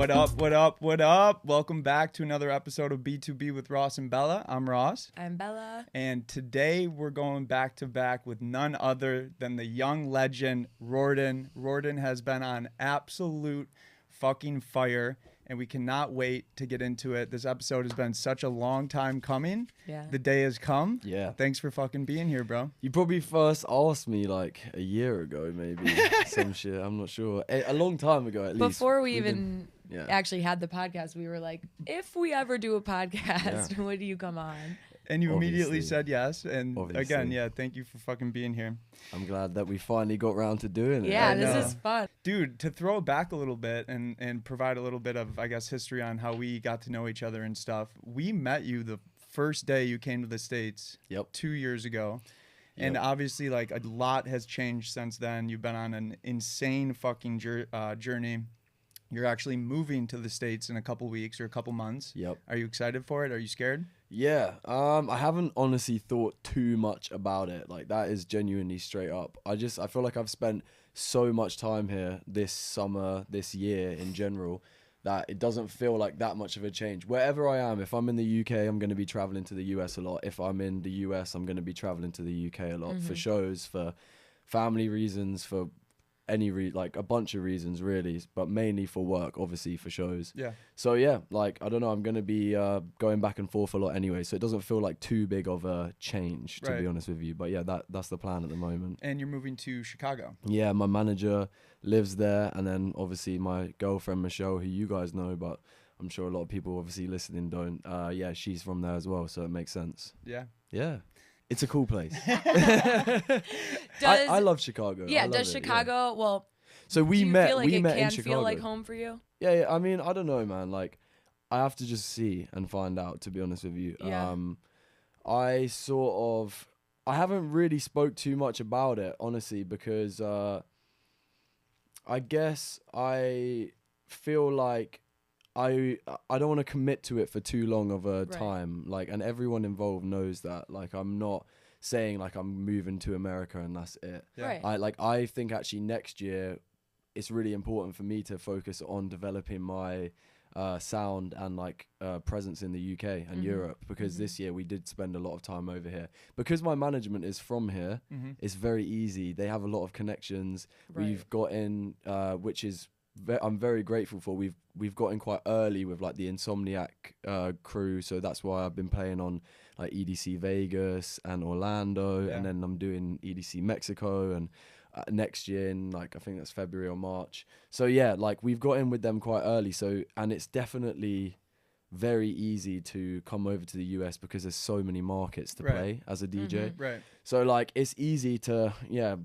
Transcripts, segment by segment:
What up, what up, what up? Welcome back to another episode of B2B with Ross and Bella. I'm Ross. I'm Bella. And today we're going back to back with none other than the young legend, Riordan. Riordan has been on absolute fucking fire, and we cannot wait to get into it. This episode has been such a long time coming. Yeah. The day has come. Yeah. Thanks for fucking being here, bro. You probably first asked me like a year ago, maybe some shit. I'm not sure. A long time ago, at least. Before we even actually had the podcast, we were like, if we ever do a podcast, would you come on? And you immediately Obviously. said yes. And Obviously. again, thank you for fucking being here. I'm glad that we finally got round to doing it. Yeah, I this know. is fun. Dude, to throw it back a little bit and provide a little bit of, I guess, history on how we got to know each other and stuff. We met you the first day you came to the States 2 years ago. And obviously, like, a lot has changed since then. You've been on an insane fucking journey. You're actually moving to the States in a couple weeks or a couple months. Yep. Are you excited for it? Are you scared? Yeah. I haven't honestly thought too much about it. Like, that is genuinely straight up. I feel like I've spent so much time here this summer, this year in general, that it doesn't feel like that much of a change. Wherever I am, if I'm in the UK, I'm going to be traveling to the US a lot. If I'm in the US, I'm going to be traveling to the UK a lot for shows, for family reasons, for like a bunch of reasons really, but mainly for work, obviously, for shows. Yeah. So yeah, like, I don't know, I'm going to be going back and forth a lot anyway, so it doesn't feel like too big of a change, to be honest with you. But yeah, that's the plan at the moment. And you're moving to Chicago. Yeah, my manager lives there, and then obviously my girlfriend Michelle, who you guys know, but I'm sure a lot of people obviously listening don't. Yeah, she's from there as well, so it makes sense. Yeah. Yeah. It's a cool place. Does I love Chicago. yeah? I love Does it, Chicago? Well, So we do you met. feel like we it met can in Chicago. feel like home for you? Yeah. I mean, I don't know, man. Like, I have to just see and find out, to be honest with you. Yeah. I haven't really spoke too much about it, honestly, because I guess I feel like I don't want to commit to it for too long of a time, like, and everyone involved knows that. Like, I'm not saying like I'm moving to America and that's it. Yeah. Right. I think actually next year it's really important for me to focus on developing my sound and like presence in the UK and Europe, because this year we did spend a lot of time over here. Because my management is from here, it's very easy. They have a lot of connections. We've got in, which is I'm very grateful for. We've got in quite early with like the Insomniac crew, so that's why I've been playing on like EDC Vegas and Orlando, and then I'm doing EDC Mexico and next year in like I think that's February or March. So yeah, like we've got in with them quite early. So, and it's definitely very easy to come over to the US because there's so many markets to play as a DJ. Right. So like it's easy to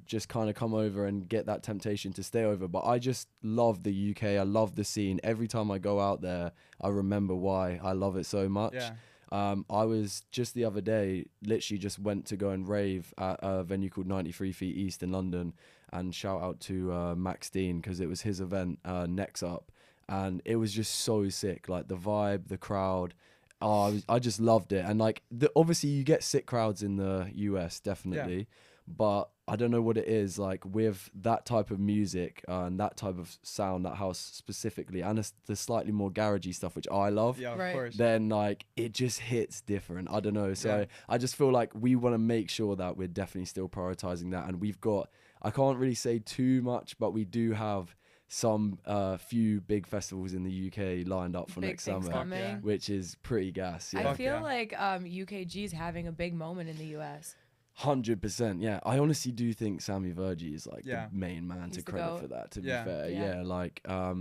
just kind of come over and get that temptation to stay over. But I just love the UK. I love the scene. Every time I go out there, I remember why I love it so much. Yeah. I was just the other day, literally just went to go and rave at a venue called 93 Feet East in London, and shout out to Max Dean, because it was his event, Next Up. And it was just so sick, like the vibe, the crowd. I just loved it. And like, obviously you get sick crowds in the US, definitely. But I don't know what it is, like with that type of music and that type of sound, that house specifically, and the slightly more garagey stuff, which I love. Yeah, of course. Then like it just hits different. I don't know. So I just feel like we want to make sure that we're definitely still prioritizing that. And we've got, I can't really say too much, but we do have some few big festivals in the UK lined up for next summer, which is pretty gas. I feel like UKG is having a big moment in the US. 100%, yeah. I honestly do think Sammy Virgie is like the main man to credit for that, to be fair. Yeah, like I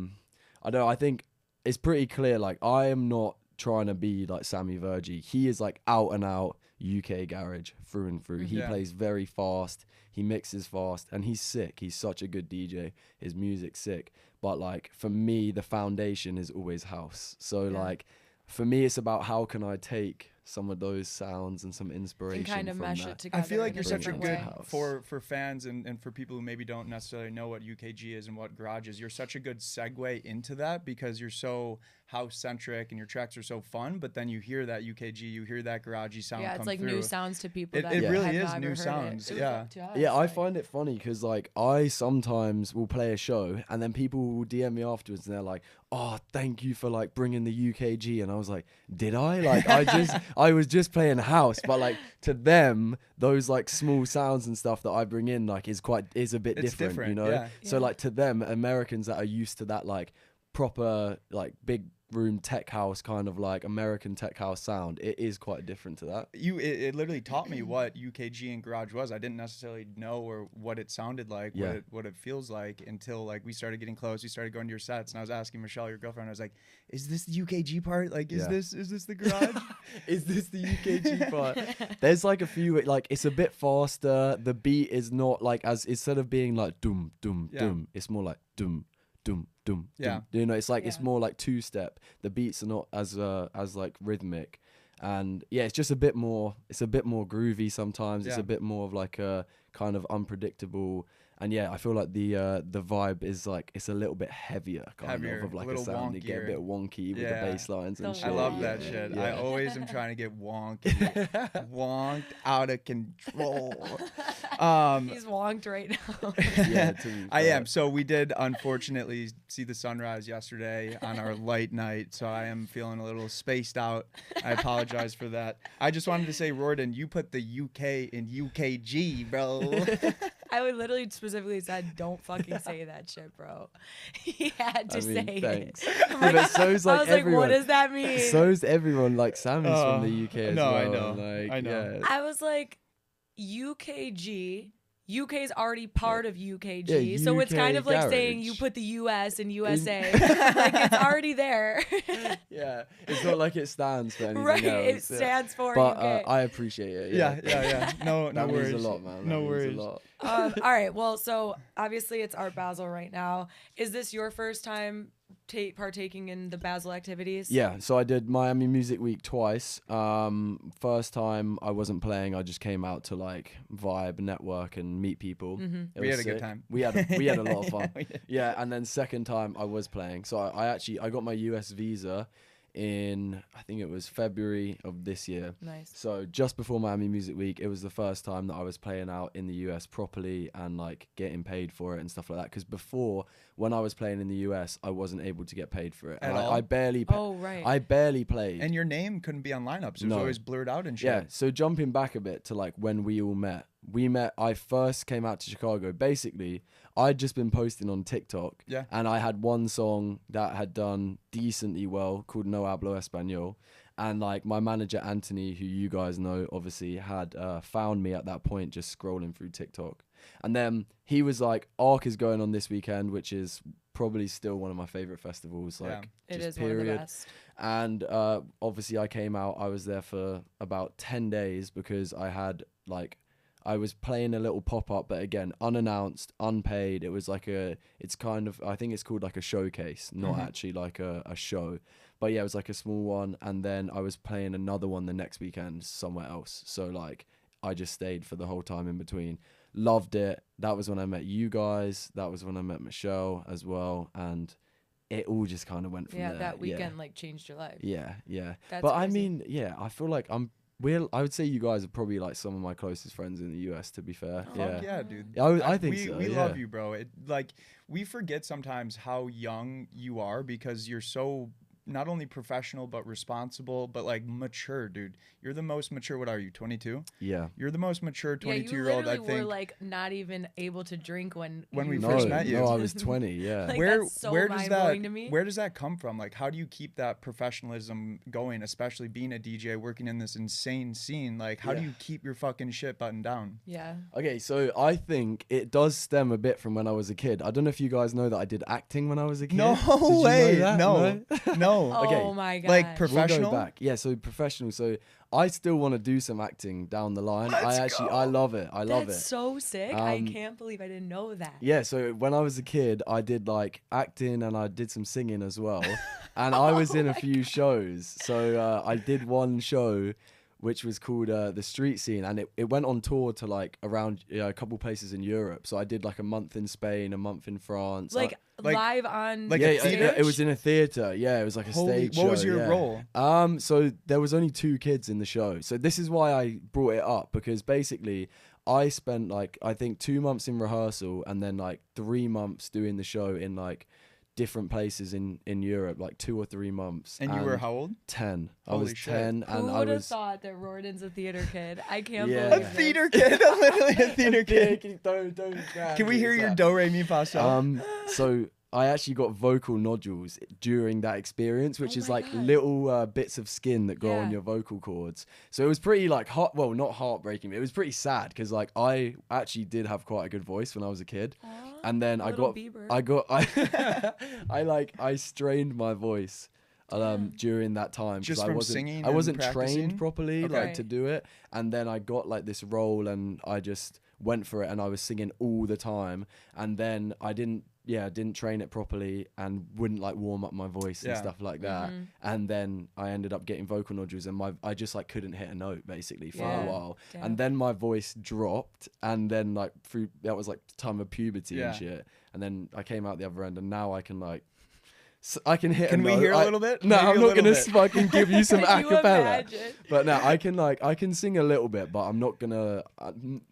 don't know, I think it's pretty clear, like I am not trying to be like Sammy Virgie. He is like out and out UK garage through and through. He plays very fast, he mixes fast, and he's sick. He's such a good DJ. His music's sick. But like for me, the foundation is always house. So like for me, it's about how can I take some of those sounds and some inspiration and kind of from mesh that. it together. I feel like you're such a good way. for fans and for people who maybe don't necessarily know what UKG is and what garage is. You're such a good segue into that because you're so house centric and your tracks are so fun. But then you hear that UKG, you hear that garagey sound. Yeah, it's come like through. New sounds to people. It that really had is never new heard sounds. It. Yeah. Yeah, I find it funny because like I sometimes will play a show and then people will DM me afterwards and they're like, "Oh, thank you for like bringing the UKG," and I was like, "Did I? Like I was just playing house," but like to them, those like small sounds and stuff that I bring in like is a bit different, you know. Yeah. So like to them, Americans that are used to that like proper like big room tech house kind of like American tech house sound, it is quite different to that. It literally taught me what UKG and garage was. I didn't necessarily know or what it sounded like, what it feels like until like we started getting close. We started going to your sets, and I was asking Michelle, your girlfriend, I was like, "Is this the UKG part? Like, is this the garage? Is this the UKG part?" There's like a few like it's a bit faster. The beat is not like as instead of being like doom doom doom, it's more like doom doom doom. Yeah. You know, it's like it's more like two step. The beats are not as like rhythmic. And yeah, it's just a bit more groovy sometimes. It's a bit more of like a kind of unpredictable. And yeah, I feel like the vibe is like it's a little bit heavier of like a sound. You get a bit wonky with the bass lines and shit. I love that shit. I always am trying to get wonky, wonked out of control. He's wonked right now. Yeah, I am. So we did unfortunately see the sunrise yesterday on our light night. So I am feeling a little spaced out. I apologize for that. I just wanted to say, Riordan, you put the UK in UKG, bro. I would literally specifically said, "Don't fucking say that shit, bro." He had to say thanks. it. Yeah, but so's like I was everyone. like, "What does that mean?" So's everyone. Like Sammy's from the UK as well. I know. Like, I know. Yeah. I was like, UKG. UK's already part of UKG, Yeah, so it's kind UK of like saying garage. you put the US in USA. Like it's already there. Yeah, it's not like it stands for anything Right, else. it stands for But UK. I appreciate it. Yeah. No that worries. means a lot, man. No That worries. means a lot. All right, well, so obviously it's Art Basel right now. Is this your first time partaking in the Basel activities? Yeah, so I did Miami Music Week twice. First time I wasn't playing, I just came out to like vibe, network, and meet people. Mm-hmm. We had a good time. We had a lot of fun. Yeah, and then second time I was playing. So I got my US visa in, I think it was February of this year. Nice. So just before Miami Music Week, it was the first time that I was playing out in the US properly and like getting paid for it and stuff like that. Because before, when I was playing in the US, I wasn't able to get paid for it. At all? I barely. Right. I barely played. And your name couldn't be on lineups. It was always blurred out and shit. Yeah. So jumping back a bit to like when we all met. I first came out to Chicago. Basically, I'd just been posting on TikTok. Yeah. And I had one song that had done decently well called No Hablo Español. And like my manager, Anthony, who you guys know, obviously had found me at that point just scrolling through TikTok. And then he was like, Arc is going on this weekend, which is probably still one of my favorite festivals. Like, it just is one of the best. And obviously I came out, I was there for about 10 days because I was playing a little pop-up, but again, unannounced, unpaid. It was like it's kind of, I think it's called like a showcase, not actually like a show. But yeah, it was like a small one. And then I was playing another one the next weekend somewhere else. So like, I just stayed for the whole time in between. Loved it. That was when I met you guys. That was when I met Michelle as well. And it all just kind of went from there. Yeah, that weekend like changed your life. Yeah. That's but crazy. I mean, yeah, I feel like I would say you guys are probably like some of my closest friends in the US, to be fair. Yeah, dude. I think we, so. We love you, bro. We forget sometimes how young you are because you're so not only professional but responsible, but like mature, dude. You're the most mature. What are you, 22? Yeah. You're the most mature 22-year-old, I think. You were like not even able to drink when we first met you. No, I was 20. Yeah. Like, where that's so does mind-blowing to me. Where does that come from? Like, how do you keep that professionalism going, especially being a DJ working in this insane scene? Like, how do you keep your fucking shit buttoned down? Yeah. Okay, so I think it does stem a bit from when I was a kid. I don't know if you guys know that I did acting when I was a kid. No way. No. Okay. Oh my god. Like professional. We'll go back. Yeah, so professional. So I still want to do some acting down the line. I love it. I love it. That's so sick. I can't believe I didn't know that. Yeah, so when I was a kid, I did like acting and I did some singing as well. And I was in a few shows. So I did one show which was called The Street Scene, and it went on tour to like around a couple places in Europe. So I did like a month in Spain, a month in France. Like live on like stage? It was in a theater. Yeah, it was like a stage show. What was your role? So there was only 2 kids in the show. So this is why I brought it up, because basically I spent like, I think 2 months in rehearsal and then like 3 months doing the show in like different places in Europe, like 2 or 3 months. And you were how old? 10. I Holy was shit. 10, Who and I would have was thought that Riordan's a theater kid? I can't Yeah. believe A this. theater kid, literally a theater kid. Don't Can we hear your do re mi fa sol? So I actually got vocal nodules during that experience, which Oh is my like God. little bits of skin that go on Yeah. your vocal cords. So it was pretty like not heartbreaking, but it was pretty sad, because like I actually did have quite a good voice when I was a kid. Aw, And then little Bieber. I strained my voice during that time, Just because from singing I wasn't and practicing? trained properly Okay. like to do it. And then I got like this role and I just went for it, and I was singing all the time. And then I didn't train it properly and wouldn't like warm up my voice and Yeah. stuff like that. And then I ended up getting vocal nodules, and I just like couldn't hit a note basically for Yeah. a while. Damn. And then my voice dropped, and then like that was like the time of puberty Yeah. and shit. And then I came out the other end, and now I can like I can hit. Can we hear a little bit? No, Maybe I'm a not little gonna bit. fucking give you some Can you acapella. imagine? But no, I can sing a little bit, but I'm not gonna.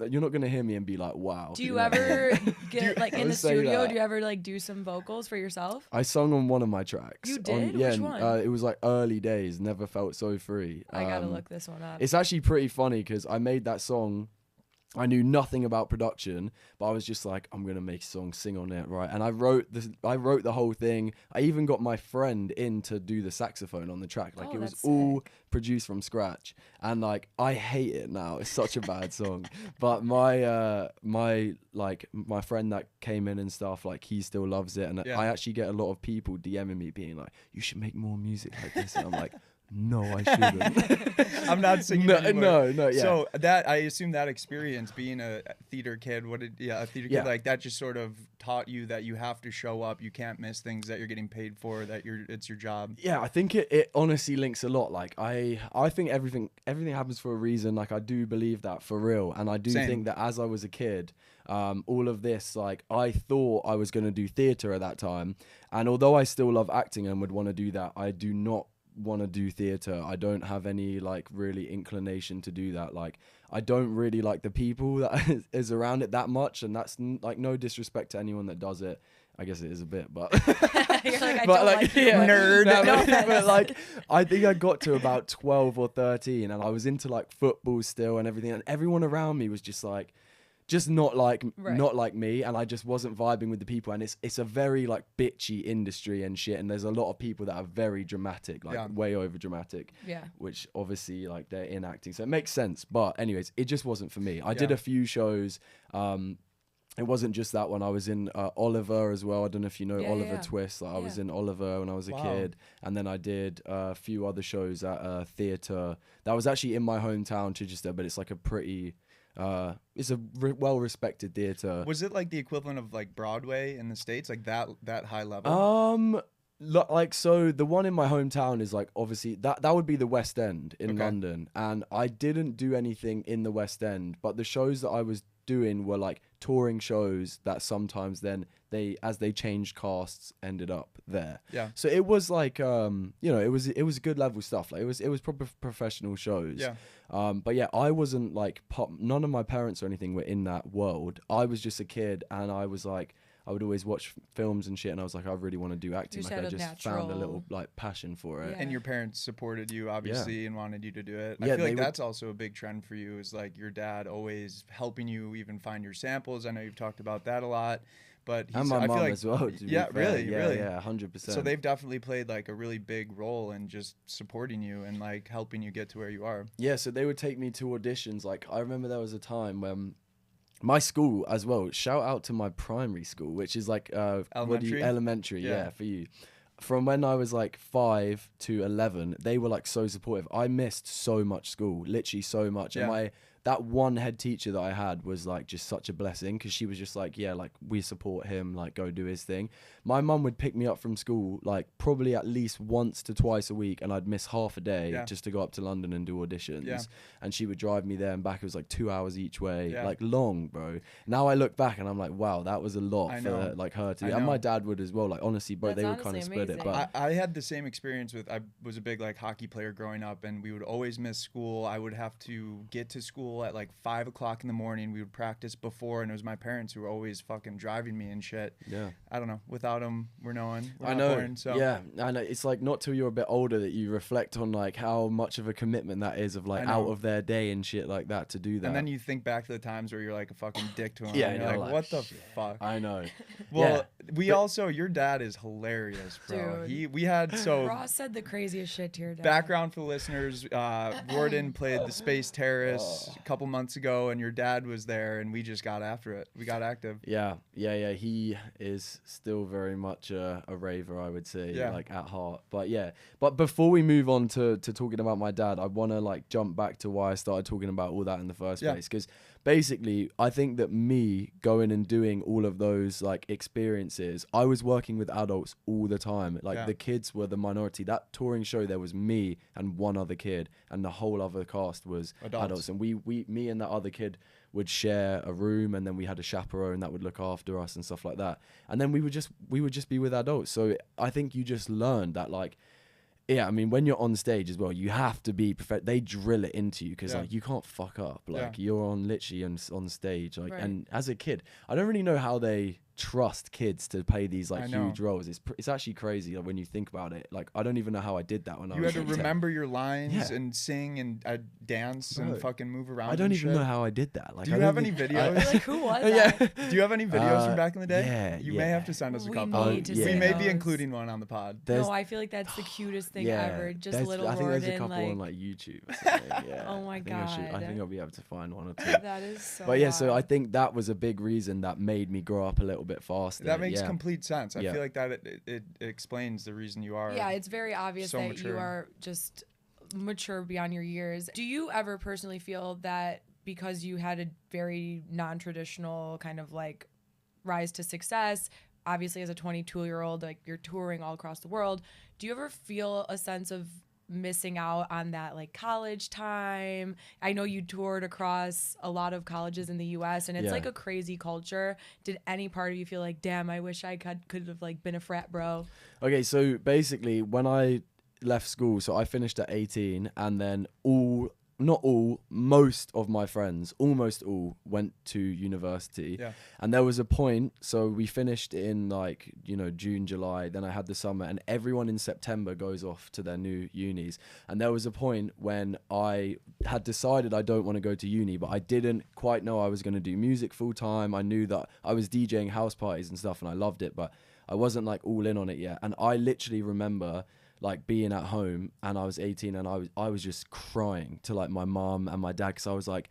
You're not gonna hear me and be like, wow. Do you know? ever get like in the Let's say studio? that. Do you ever like do some vocals for yourself? I sung on one of my tracks. You did? Yeah, Which and, one? it was like early days. Never felt so free. I gotta look this one up. It's actually pretty funny, because I made that song. I knew nothing about production, but I was just like, I'm gonna make a song, sing on it, right? And I wrote the whole thing. I even got my friend in to do the saxophone on the track. Like Oh, it was that's all sick. produced from scratch. And like I hate it now. It's such a bad song. But my friend that came in and stuff, like he still loves it. And Yeah. I actually get a lot of people DMing me being like, you should make more music like this. And I'm like, no, I shouldn't. I'm not singing No, anymore. no, yeah. So that, I assume that experience being a theater kid, a theater Yeah. kid, like that just sort of taught you that you have to show up, you can't miss things that you're getting paid for, that it's your job. Yeah, I think it honestly links a lot. Like I think everything happens for a reason. Like I do believe that for real, and I do Same. think that as I was a kid, all of this, like I thought I was gonna do theater at that time, and although I still love acting and would want to do that, I do not want to do theater. I don't have any like really inclination to do that. Like I don't really like the people that is around it that much, and that's like no disrespect to anyone that does it. I guess it is a bit, but You're like, I but don't like you, yeah, nerd. no, No but, offense. but like I think I got to about 12 or 13, and I was into like football still and everything, and everyone around me was just like not like me, and I just wasn't vibing with the people. And it's a very like bitchy industry and shit, and there's a lot of people that are very dramatic, like way over dramatic, Yeah. which obviously like they're in acting, so it makes sense. But anyways, it just wasn't for me. I did a few shows. It wasn't just that one. I was in Oliver as well. I don't know if you know Oliver Twist. Like, I was in Oliver when I was a kid. And then I did a few other shows at a theatre that was actually in my hometown, Chichester, but it's like a pretty... it's a well-respected theatre. Was it like the equivalent of like Broadway in the States, like that high level? Like, so the one in my hometown is like, obviously that would be the West End in London, and I didn't do anything in the West End, but the shows that I was doing were like touring shows that sometimes then as they changed casts ended up there. Yeah. So it was like it was good level stuff. Like it was proper professional shows. Yeah. But yeah, I wasn't like none of my parents or anything were in that world. I was just a kid, and I was like, I would always watch films and shit, and I was like, I really want to do acting. You Like said I a just found a little like passion for it. Yeah. And your parents supported you, obviously, and wanted you to do it. I Yeah, feel like they that's also a big trend for you, is like your dad always helping you even find your samples. I know you've talked about that a lot, but And my I mom feel like, as well. To be fair. really. Yeah, 100%. So they've definitely played like a really big role in just supporting you and like helping you get to where you are. Yeah, so they would take me to auditions. Like I remember there was a time when my school as well, shout out to my primary school, which is like Elementary? Elementary, Yeah. for you. From when I was like 5 to 11, they were like so supportive. I missed so much school, literally so much. Yeah. And that one head teacher that I had was like just such a blessing, because she was just like, yeah, like we support him, like go do his thing. My mum would pick me up from school like probably at least once to twice a week, and I'd miss half a day just to go up to London and do auditions. And she would drive me there and back. It was like 2 hours each way, like long, bro. Now I look back and I'm like, wow, that was a lot for like her to do. And my dad would as well. Like honestly, bro, they would kind of split it. But I had the same experience with, I was a big like hockey player growing up, and we would always miss school. I would have to get to school at like 5 o'clock in the morning. We would practice before, and it was my parents who were always fucking driving me and shit. Yeah. I don't know. Without them, we're no one. I know. Born, so. Yeah. I know. It's like not till you're a bit older that you reflect on like how much of a commitment that is, of like out of their day and shit like that to do that. And then you think back to the times where you're like a fucking dick to them. Yeah. And you're like, what the fuck? I know. Well, we also, your dad is hilarious, bro. Dude. We had, so. Ross said the craziest shit to your dad. Background for the listeners, Riordan played the Space Terrace a couple months ago, and your dad was there, and we just got after it. We got active. Yeah. He is still very much a raver, I would say, like at heart. But before we move on to talking about my dad, I want to like jump back to why I started talking about all that in the first place, because basically I think that me going and doing all of those like experiences, I was working with adults all the time. Like the kids were the minority. That touring show, there was me and one other kid, and the whole other cast was adults. And me and that other kid would share a room, and then we had a chaperone that would look after us and stuff like that. And then we would just be with adults. So I think you just learned that, like, yeah, I mean, when you're on stage as well, you have to be perfect. They drill it into you, because like you can't fuck up. Like you're literally on stage. Like, and as a kid, I don't really know how they trust kids to play these like huge roles. It's actually crazy, like, when you think about it. Like, I don't even know how I did that when I was. You had to remember your lines and sing and dance and fucking move around. I don't even know how I did that. Like, do you have any videos? Like, who was that? Do you have any videos from back in the day? Yeah, you may have to send us a couple. We may be including one on the pod. No, I feel like that's the cutest thing ever. Just little I think Riordan, there's a couple on like YouTube or something. Yeah. Oh my god. I think I'll be able to find one or two. That is so. But yeah, so I think that was a big reason that made me grow up a little bit faster. That makes complete sense. I feel like that it explains the reason you are. Yeah, it's very obvious so that mature. you are just mature beyond your years. Do you ever personally feel that because you had a very non-traditional kind of like rise to success, obviously as a 22-year-old, like you're touring all across the world, do you ever feel a sense of missing out on that like college time? I know you toured across a lot of colleges in the US, and it's like a crazy culture. Did any part of you feel like, damn, I wish I could have like been a frat bro? Okay, so basically when I left school, so I finished at 18, and then most of my friends, almost all, went to university. Yeah. And there was a point, so we finished in like, June, July, then I had the summer, and everyone in September goes off to their new unis. And there was a point when I had decided I don't want to go to uni, but I didn't quite know I was going to do music full time. I knew that I was DJing house parties and stuff, and I loved it, but I wasn't like all in on it yet. And I literally remember like being at home, and I was 18, and I was just crying to like my mom and my dad, because I was like,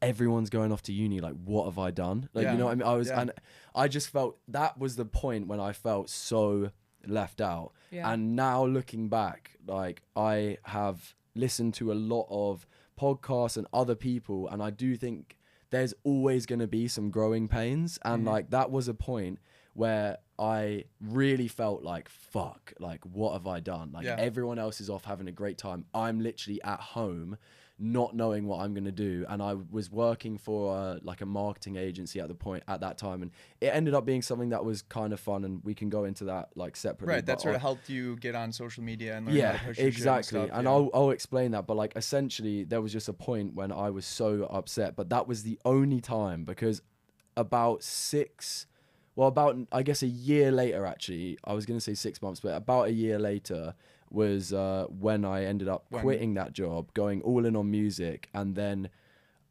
everyone's going off to uni, like what have I done? Like, you know what I mean? And I just felt that was the point when I felt so left out. And now looking back, like I have listened to a lot of podcasts and other people, and I do think there's always going to be some growing pains, and like that was a point where I really felt like, fuck, like what have I done? Like everyone else is off having a great time. I'm literally at home not knowing what I'm going to do. And I was working for like a marketing agency at that time, and it ended up being something that was kind of fun, and we can go into that like separately. Right, that sort of helped you get on social media and learn how to push your exactly. shit and stuff. And I'll explain that, but like essentially there was just a point when I was so upset, but that was the only time, because about I guess a year later, actually, I was going to say 6 months, but about a year later was when I ended up quitting that job, going all in on music. And then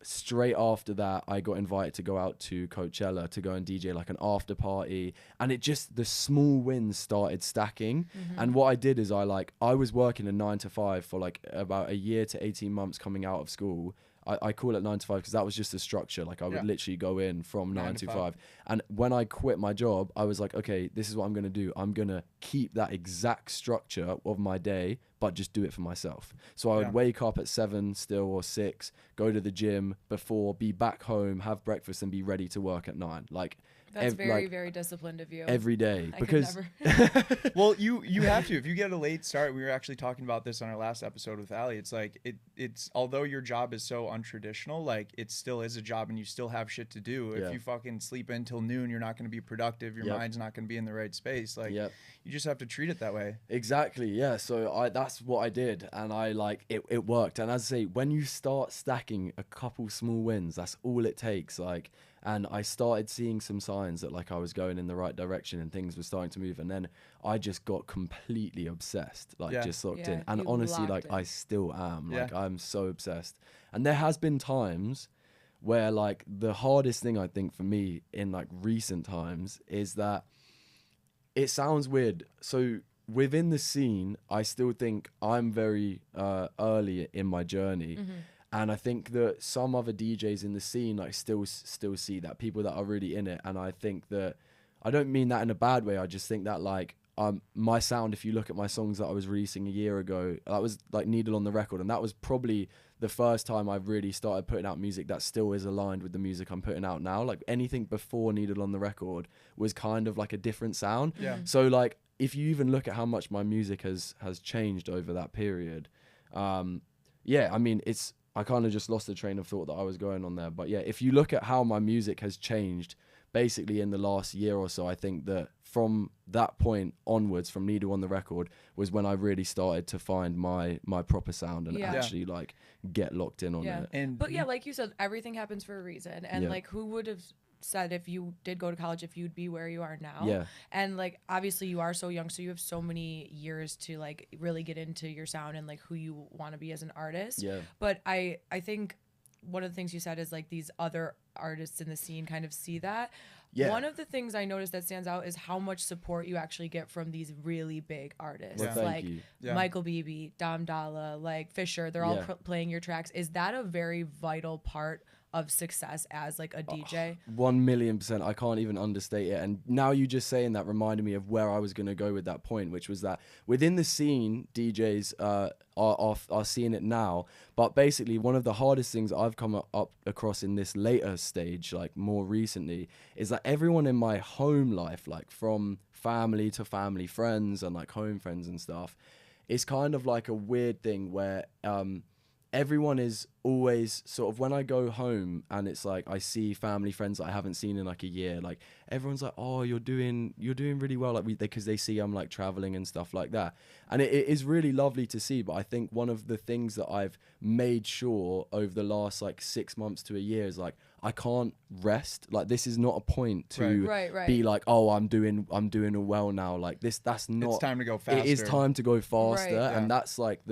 straight after that, I got invited to go out to Coachella to go and DJ like an after party. And the small wins started stacking. And what I did is I was working a 9 to 5 for like about a year to 18 months coming out of school. I call it 9 to 5 because that was just a structure. Like I would literally go in from 9 to 5. And when I quit my job, I was like, okay, this is what I'm going to do. I'm going to keep that exact structure of my day, but just do it for myself. So I would wake up at 7 still or 6, go to the gym before, be back home, have breakfast, and be ready to work at 9. Like, that's very, very disciplined of you. Every day. Because well, you have to. If you get a late start, we were actually talking about this on our last episode with Ali. It's like it's although your job is so untraditional, like it still is a job and you still have shit to do. If you fucking sleep until noon, you're not going to be productive. Your mind's not going to be in the right space. Like you just have to treat it that way. Exactly. Yeah. So that's what I did, and I like it worked. And as I say, when you start stacking a couple small wins, that's all it takes. Like. And I started seeing some signs that like I was going in the right direction and things were starting to move. And then I just got completely obsessed, like just locked in. And honestly, like I still am. Like I'm so obsessed. And there has been times where like the hardest thing I think for me in like recent times is that it sounds weird. So within the scene, I still think I'm very early in my journey. Mm-hmm. And I think that some other DJs in the scene like still see that, people that are really in it. And I think that, I don't mean that in a bad way. I just think that like my sound, if you look at my songs that I was releasing a year ago, that was like Needle on the Record. And that was probably the first time I've really started putting out music that still is aligned with the music I'm putting out now. Like anything before Needle on the Record was kind of like a different sound. Yeah. So like if you even look at how much my music has changed over that period, I mean, I kind of just lost the train of thought that I was going on there. But yeah, if you look at how my music has changed basically in the last year or so, I think that from that point onwards, from Needle on the Record, was when I really started to find my proper sound and actually like get locked in on it. But yeah, like you said, everything happens for a reason. And like who would have said if you did go to college if you'd be where you are now? And like obviously you are so young, so you have so many years to like really get into your sound and like who you want to be as an artist. But I think one of the things you said is like these other artists in the scene kind of see that. One of the things I noticed that stands out is how much support you actually get from these really big artists like Michael Beebe, Dom Dalla, like Fisher. They're all playing your tracks. Is that a very vital part of success as like a DJ? 1,000,000%. I can't even understate it. And now you just saying that reminded me of where I was going to go with that point, which was that within the scene, DJs are seeing it now. But basically, one of the hardest things I've come up across in this later stage, like more recently, is that everyone in my home life, like from family to family friends and like home friends and stuff, it's kind of like a weird thing where everyone is always sort of, when I go home and it's like I see family friends that I haven't seen in like a year, like everyone's like, oh, you're doing really well, like because they see I'm like traveling and stuff like that. And it is really lovely to see. But I think one of the things that I've made sure over the last like 6 months to a year is like I can't rest. Like this is not a point to be like, oh, I'm doing well now. Like that's not. It's time to go faster. It is time to go faster, and that's like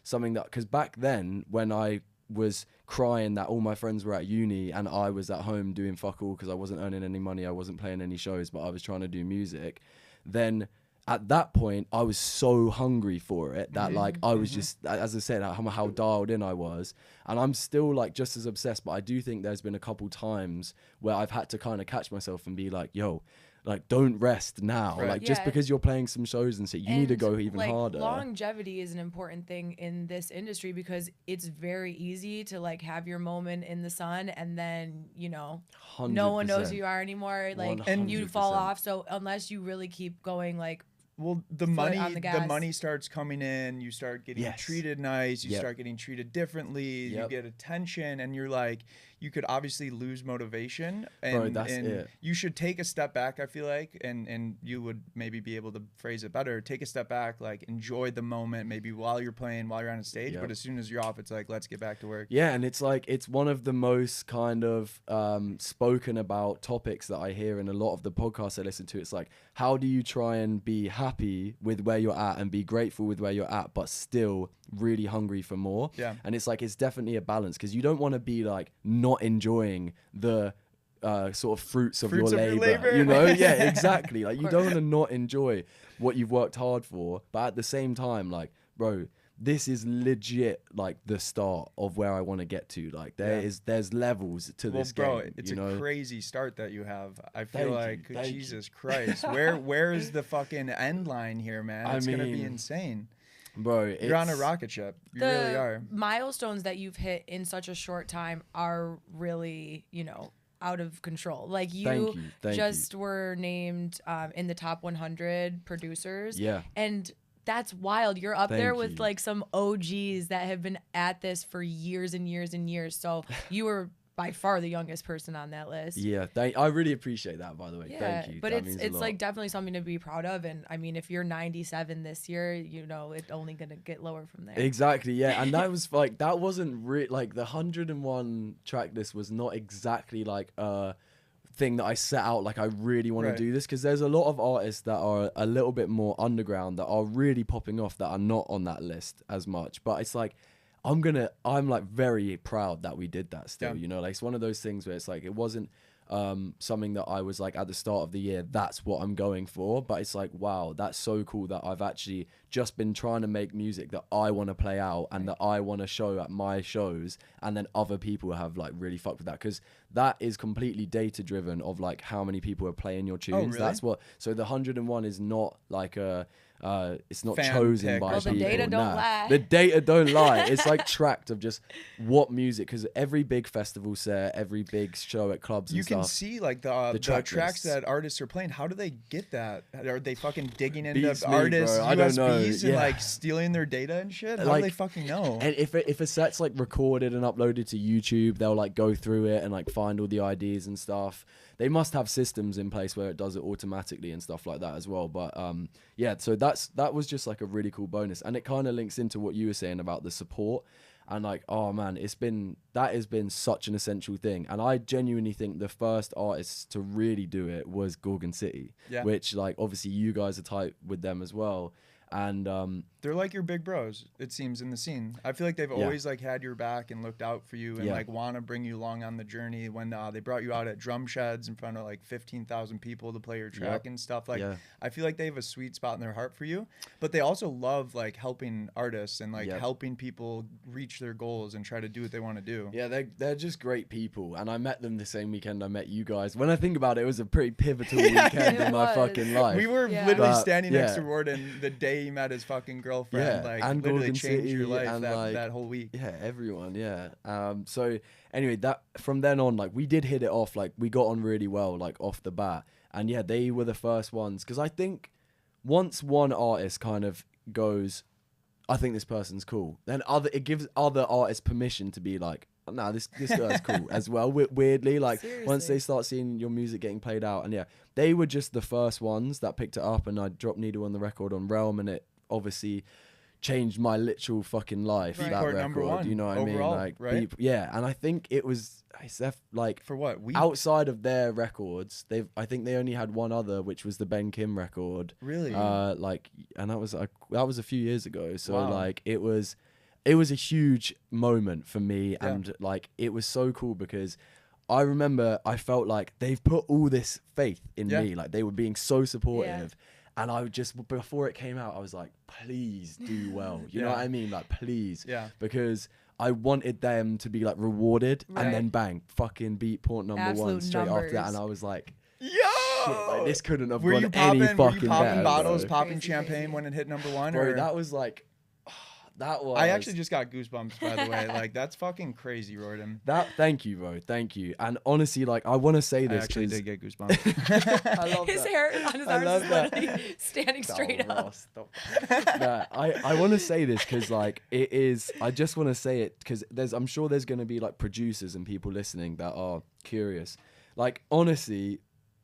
something that, because back then when I was crying that all my friends were at uni and I was at home doing fuck all because I wasn't earning any money, I wasn't playing any shows, but I was trying to do music, then at that point I was so hungry for it that like I was just, as I said, how dialed in I was. And I'm still like just as obsessed, but I do think there's been a couple times where I've had to kind of catch myself and be like, yo, like don't rest now, like just because you're playing some shows and shit, you need to go even like, harder. Longevity is an important thing in this industry because it's very easy to like have your moment in the sun and then 100%. No one knows who you are anymore, like 100%. And you fall off. So unless you really keep going, like, well, the money starts coming in, you start getting treated nice, you start getting treated differently, you get attention, and you're like, you could obviously lose motivation, and, you should take a step back, I feel like, and you would maybe be able to phrase it better, take a step back, like enjoy the moment maybe while you're playing, while you're on a stage, but as soon as you're off, it's like, let's get back to work. Yeah, and it's like, it's one of the most kind of spoken about topics that I hear in a lot of the podcasts I listen to. It's like, how do you try and be happy with where you're at and be grateful with where you're at, but still really hungry for more? And it's like, it's definitely a balance, because you don't want to be like not enjoying the sort of fruits of your labor, you know? Yeah, exactly. Like you don't want to not enjoy what you've worked hard for, but at the same time, like, bro, this is legit like the start of where I want to get to. Like there's levels to this game. Bro, it's a crazy start that you have. I feel Jesus Christ. Where is the fucking end line here, man? It's gonna be insane. Bro, you're on a rocket ship. You really are. Milestones that you've hit in such a short time are really, out of control. Like you just were named in the top 100 producers. Yeah. And that's wild. You're up there with like some OGs that have been at this for years and years and years. So you were by far the youngest person on that list. Yeah, I really appreciate that, by the way. Yeah, thank you. But that it's like definitely something to be proud of. And I mean, if you're 97 this year, it's only gonna get lower from there. Exactly, yeah. And that was like, that wasn't like the 101 track list was not exactly like a thing that I set out like I really want to do this, because there's a lot of artists that are a little bit more underground that are really popping off that are not on that list as much. But it's like, I'm like very proud that we did that still, like it's one of those things where it's like, it wasn't something that I was like at the start of the year, that's what I'm going for. But it's like, wow, that's so cool that I've actually just been trying to make music that I want to play out and that I want to show at my shows, and then other people have like really fucked with that, because that is completely data driven of like how many people are playing your tunes. Oh, really? That's what, so the 101 is not like a it's not fan chosen pick. by Well, people. the data don't lie. The data don't lie. It's like tracked of just what music, because every big festival set, every big show at clubs and you stuff, can see like the tracks that artists are playing. How do they get that? Are they fucking digging into Beats me, artists' bro. I don't know. USBs and Yeah. like stealing their data and shit? How Like, do they fucking know? And if a set's like recorded and uploaded to YouTube, they'll like go through it and like find all the IDs and stuff. They must have systems in place where it does it automatically and stuff like that as well. But yeah, so that was just like a really cool bonus, and it kind of links into what you were saying about the support. And like, oh man, that has been such an essential thing. And I genuinely think the first artists to really do it was Gorgon City, which like obviously you guys are tight with them as well. And they're like your big bros, it seems, in the scene. I feel like they've always like had your back and looked out for you and like want to bring you along on the journey. When they brought you out at drum sheds in front of like 15,000 people to play your track and stuff, like I feel like they have a sweet spot in their heart for you. But they also love like helping artists and like helping people reach their goals and try to do what they want to do. Yeah, they're just great people, and I met them the same weekend I met you guys. When I think about it, it was a pretty pivotal weekend in my fucking life. We were literally standing next to Riordan the day he met his fucking girlfriend. Like and literally Gorgon changed City your life and that whole week. Yeah, everyone. Yeah. So anyway, that from then on, like we did hit it off. Like we got on really well, like off the bat. And yeah, they were the first ones, because I think once one artist kind of goes, I think this person's cool, then it gives other artists permission to be like, nah, this guy's cool as well. Weirdly, like once they start seeing your music getting played out, and they were just the first ones that picked it up, and I dropped Needle on the record on Realm, and it obviously changed my literal fucking life. That Beatport record, you know what overall, I mean? Like, right? And I think it was like for what outside of their records, I think they only had one other, which was the Ben Kim record. Really? And that was a few years ago. So like it was a huge moment for me, and like it was so cool because I remember I felt like they've put all this faith in me, like they were being so supportive. And I would just, before it came out, I was like, please do well. You know what I mean? Like, please. Yeah. Because I wanted them to be like rewarded, and then bang, fucking Beatport #1 straight after that. And I was like, yo, shit, like, this couldn't have gone any fucking better. Were you popping bottles, popping champagne when it hit #1? Bro, that was like, that was... I actually just got goosebumps, by the way. Like, that's fucking crazy, Riordan. Thank you, bro. Thank you. And honestly, like, I want to say this. I actually did get goosebumps. I love his hair on his arms is literally standing straight up. I want to say this because, like, it is... I just want to say it because I'm sure there's going to be, like, producers and people listening that are curious. Like, honestly...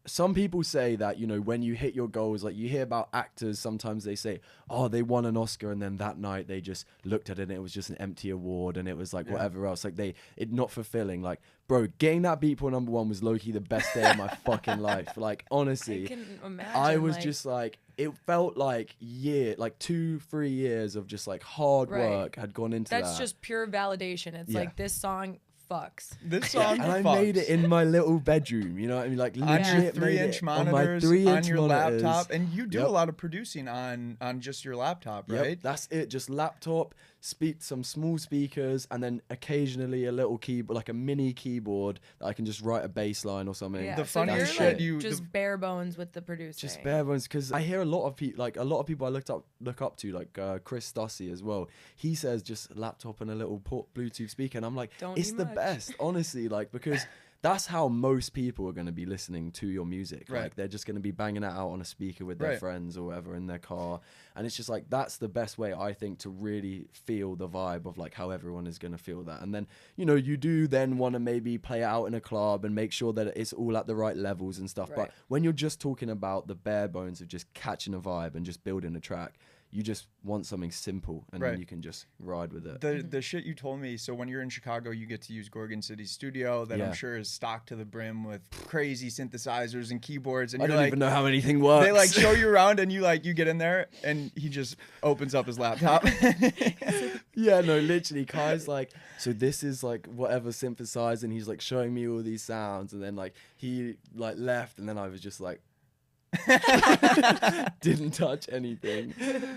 Some people say that, you know, when you hit your goals, like you hear about actors, sometimes they say, oh, they won an Oscar, and then that night they just looked at it and it was just an empty award, and it was like whatever else. Like it not fulfilling. Like, bro, getting that Beatport #1 was low-key the best day of my fucking life. Like, honestly, I can imagine, I was just like, it felt like 2-3 years of just like hard work had gone into that. That's just pure validation. It's like, this song fucks. This song and I made it in my little bedroom, you know what I mean? Like, on your 3-inch monitors, on your laptop. And you do a lot of producing on just your laptop, right? That's it, just laptop, some small speakers, and then occasionally a little keyboard, like a mini keyboard that I can just write a bass line or something. Yeah. The So funniest you're, shit like, just bare bones with the producing. Just bare bones, because I hear a lot of people, like a lot of people I look up to, like Chris Stussy as well. He says just laptop and a little Bluetooth speaker, and I'm like, it's the best, honestly, like, because that's how most people are going to be listening to your music. Right. Like, they're just going to be banging it out on a speaker with their friends or whatever in their car. And it's just like, that's the best way, I think, to really feel the vibe of like how everyone is going to feel that. And then, you know, you do then want to maybe play it out in a club and make sure that it's all at the right levels and stuff. Right. But when you're just talking about the bare bones of just catching a vibe and just building a track, you just want something simple, and then you can just ride with it. The shit you told me, so when you're in Chicago, you get to use Gorgon City's studio that I'm sure is stocked to the brim with crazy synthesizers and keyboards. And I don't even know how anything works. They like show you around, and you get in there, and he just opens up his laptop. Yeah, no, literally, Kai's like, so this is like whatever synthesizer, and he's like showing me all these sounds, and then like he like left, and then I was just like, didn't touch anything.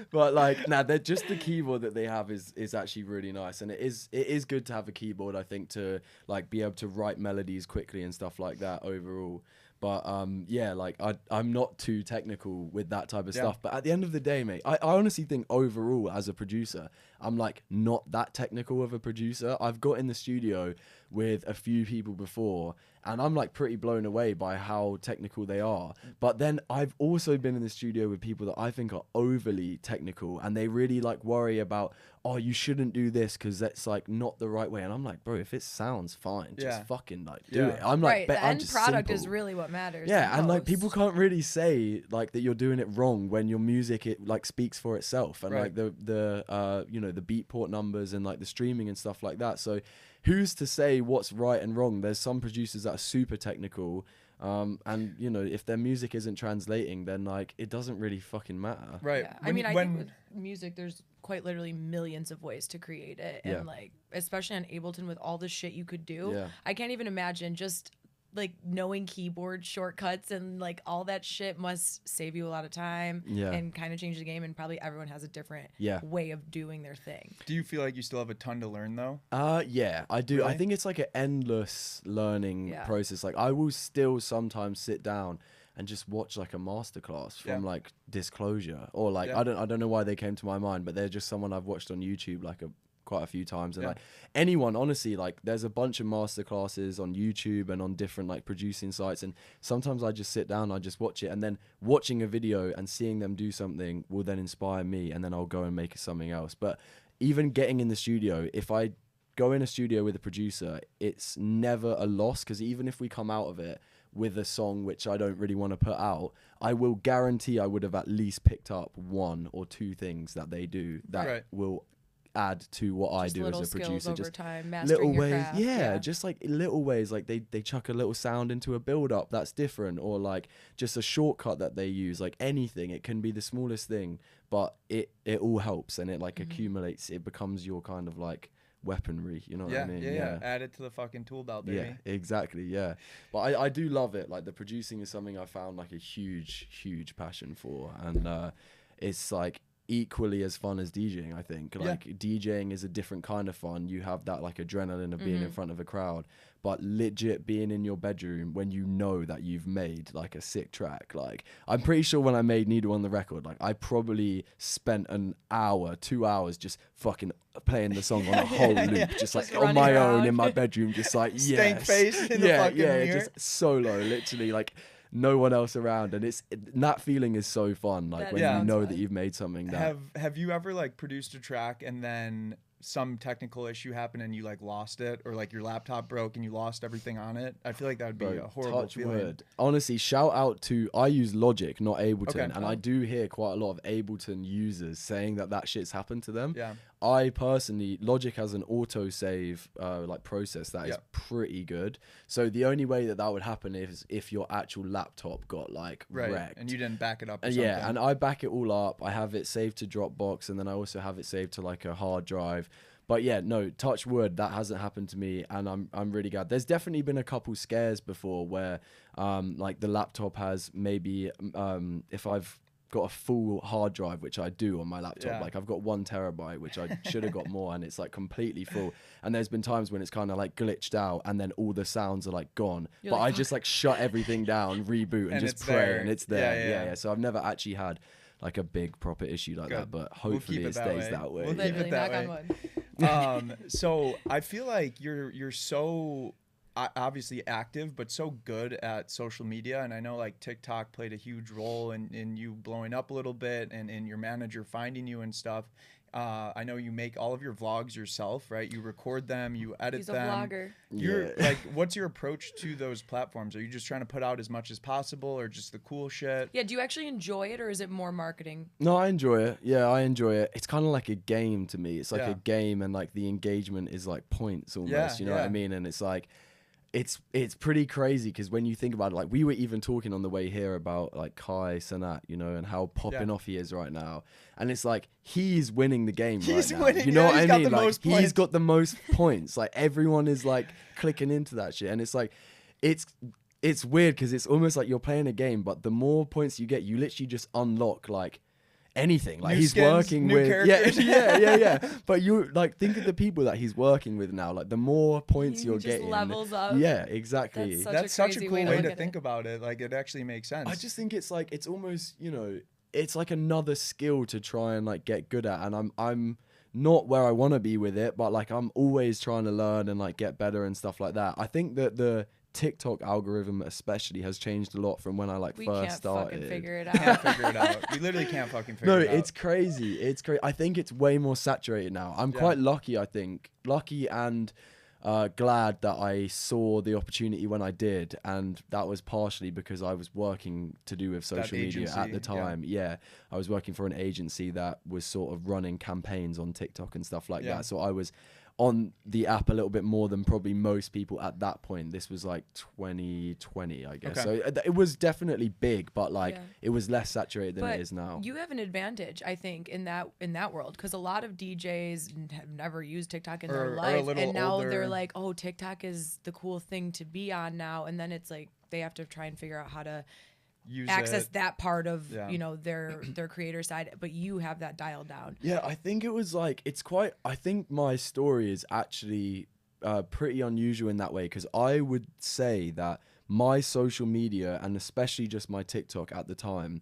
But like, they're just the keyboard that they have is actually really nice, and it is good to have a keyboard, I think, to like be able to write melodies quickly and stuff like that overall. But yeah, like I'm not too technical with that type of stuff. But at the end of the day, mate, I honestly think overall as a producer, I'm like not that technical of a producer. I've got in the studio with a few people before, and I'm like pretty blown away by how technical they are. But then I've also been in the studio with people that I think are overly technical, and they really like worry about, oh, you shouldn't do this because that's like not the right way. And I'm like, bro, if it sounds fine, just fucking like do it. I'm like, the I'm end just product simple. is really what matters. Yeah, and like people can't really say like that you're doing it wrong when your music, it like speaks for itself, and like the you know, the Beatport numbers and like the streaming and stuff like that. So who's to say what's right and wrong? There's some producers that are super technical, and you know, if their music isn't translating, then like it doesn't really fucking matter. Right. Yeah. I mean, I think with music, there's quite literally millions of ways to create it, and like especially on Ableton with all the shit you could do, I can't even imagine just like knowing keyboard shortcuts and like all that shit must save you a lot of time and kind of change the game, and probably everyone has a different way of doing their thing. Do you feel like you still have a ton to learn though? Yeah, I do. Really? I think it's like an endless learning process. Like I will still sometimes sit down and just watch like a masterclass from like Disclosure, or like I don't know why they came to my mind, but they're just someone I've watched on YouTube like quite a few times. And like anyone, honestly, like there's a bunch of masterclasses on YouTube and on different like producing sites, and sometimes I just sit down, I just watch it, and then watching a video and seeing them do something will then inspire me, and then I'll go and make something else. But even getting in the studio, if I go in a studio with a producer, it's never a loss, because even if we come out of it with a song which I don't really want to put out, I will guarantee I would have at least picked up one or two things that they do that will add to what I do as a producer. Just time, little ways, craft, just like little ways, like they chuck a little sound into a build up that's different, or like just a shortcut that they use, like anything. It can be the smallest thing, but it all helps, and it like accumulates. It becomes your kind of like weaponry, you know what I mean? Yeah, add it to the fucking tool belt, baby. Yeah, exactly. Yeah, but I do love it. Like the producing is something I found like a huge passion for, and it's like equally as fun as DJing, I think. Like DJing is a different kind of fun. You have that like adrenaline of being in front of a crowd, but legit being in your bedroom when you know that you've made like a sick track. Like I'm pretty sure when I made Needle on the Record, like I probably spent an hour, 2 hours just fucking playing the song on a whole loop, just like on my own in my bedroom, just like stank face in the fucking mirror. Just solo, literally, like no one else around, and that feeling is so fun, like when you know that you've made something. That have you ever like produced a track and then some technical issue happened and you like lost it, or like your laptop broke and you lost everything on it? I feel like that would be a horrible feeling. Word. Honestly, shout out to, I use Logic, not Ableton, and I do hear quite a lot of Ableton users saying that shit's happened to them. I personally, Logic has an autosave like process that is pretty good. So the only way that would happen is if your actual laptop got like wrecked. And you didn't back it up. Yeah, and I back it all up. I have it saved to Dropbox, and then I also have it saved to like a hard drive. But yeah, no, touch wood, that hasn't happened to me, and I'm really glad. There's definitely been a couple scares before where like the laptop has maybe if I've got a full hard drive, which I do on my laptop. Yeah. Like I've got 1 terabyte, which I should have got more, and it's like completely full. And there's been times when it's kind of like glitched out, and then all the sounds are like gone. You're but like, I just like shut everything down, reboot, and just it's pray, there. and it's there. Yeah. Yeah. So I've never actually had like a big proper issue like that, but hopefully it stays that way. We'll keep Literally, it that knock way. on wood. So I feel like you're so obviously active, but so good at social media. And I know like TikTok played a huge role in you blowing up a little bit, and in your manager finding you and stuff. I know you make all of your vlogs yourself, right? You record them, you edit them. He's a vlogger. You're like, what's your approach to those platforms? Are you just trying to put out as much as possible, or just the cool shit? Yeah, do you actually enjoy it, or is it more marketing? No, I enjoy it. Yeah, I enjoy it. It's kind of like a game to me. It's like a game, and like the engagement is like points almost. You know what I mean? And it's like, it's pretty crazy, because when you think about it, like we were even talking on the way here about like Kai Cenat, you know, and how popping off he is right now. And it's like he's winning the game right now. Winning, you know what I mean? Like he's got the most points. Like everyone is like clicking into that shit, and it's like it's weird, because it's almost like you're playing a game, but the more points you get, you literally just unlock like anything. Like new he's skins, working new with characters. yeah but you like think of the people that he's working with now, like the more points you're just getting, levels up. yeah, exactly. That's such a cool way to think think about it. Like it actually makes sense. I just think it's like, it's almost, you know, it's like another skill to try and like get good at, and I'm not where I want to be with it, but like I'm always trying to learn and like get better and stuff like that. I think that the TikTok algorithm especially has changed a lot from when I like first started. Fucking figure it Can't out. figure it out. We literally can't fucking figure it out. No, it's crazy. It's crazy. I think it's way more saturated now. I'm quite lucky, I think. Lucky and glad that I saw the opportunity when I did. And that was partially because I was working to do with social media at the time. Yeah. I was working for an agency that was sort of running campaigns on TikTok and stuff like that. So I was on the app a little bit more than probably most people at that point. This was like 2020, I guess. So it was definitely big, but like it was less saturated than it is now. You have an advantage, I think, in that world, because a lot of DJs have never used TikTok in their life, and now they're like, oh, TikTok is the cool thing to be on now, and then it's like they have to try and figure out how to access that part of you know their creator side, but you have that dialed down. Yeah, I think it was like, it's quite, I think my story is actually pretty unusual in that way, because I would say that my social media, and especially just my TikTok at the time,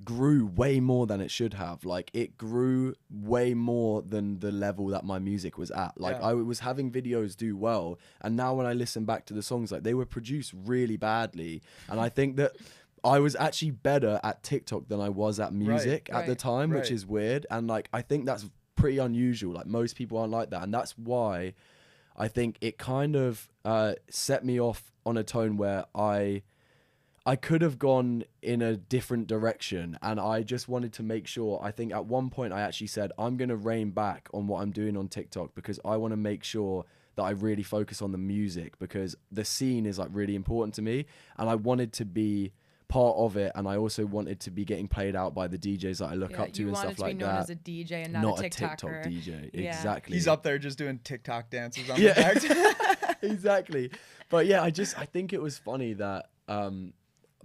grew way more than it should have. Like it grew way more than the level that my music was at. Like I was having videos do well, and now when I listen back to the songs, like they were produced really badly, and I think that I was actually better at TikTok than I was at music at the time, which is weird. And like, I think that's pretty unusual. Like most people aren't like that. And that's why I think it kind of set me off on a tone where I could have gone in a different direction. And I just wanted to make sure, I think at one point I actually said, I'm going to rein back on what I'm doing on TikTok, because I want to make sure that I really focus on the music, because the scene is like really important to me. And I wanted to be part of it, and I also wanted to be getting played out by the DJs that I look up to and stuff like that. You wanted to be known as a DJ and not a TikToker. TikTok DJ, exactly. He's up there just doing TikTok dances on the back. Exactly. But yeah, I think it was funny that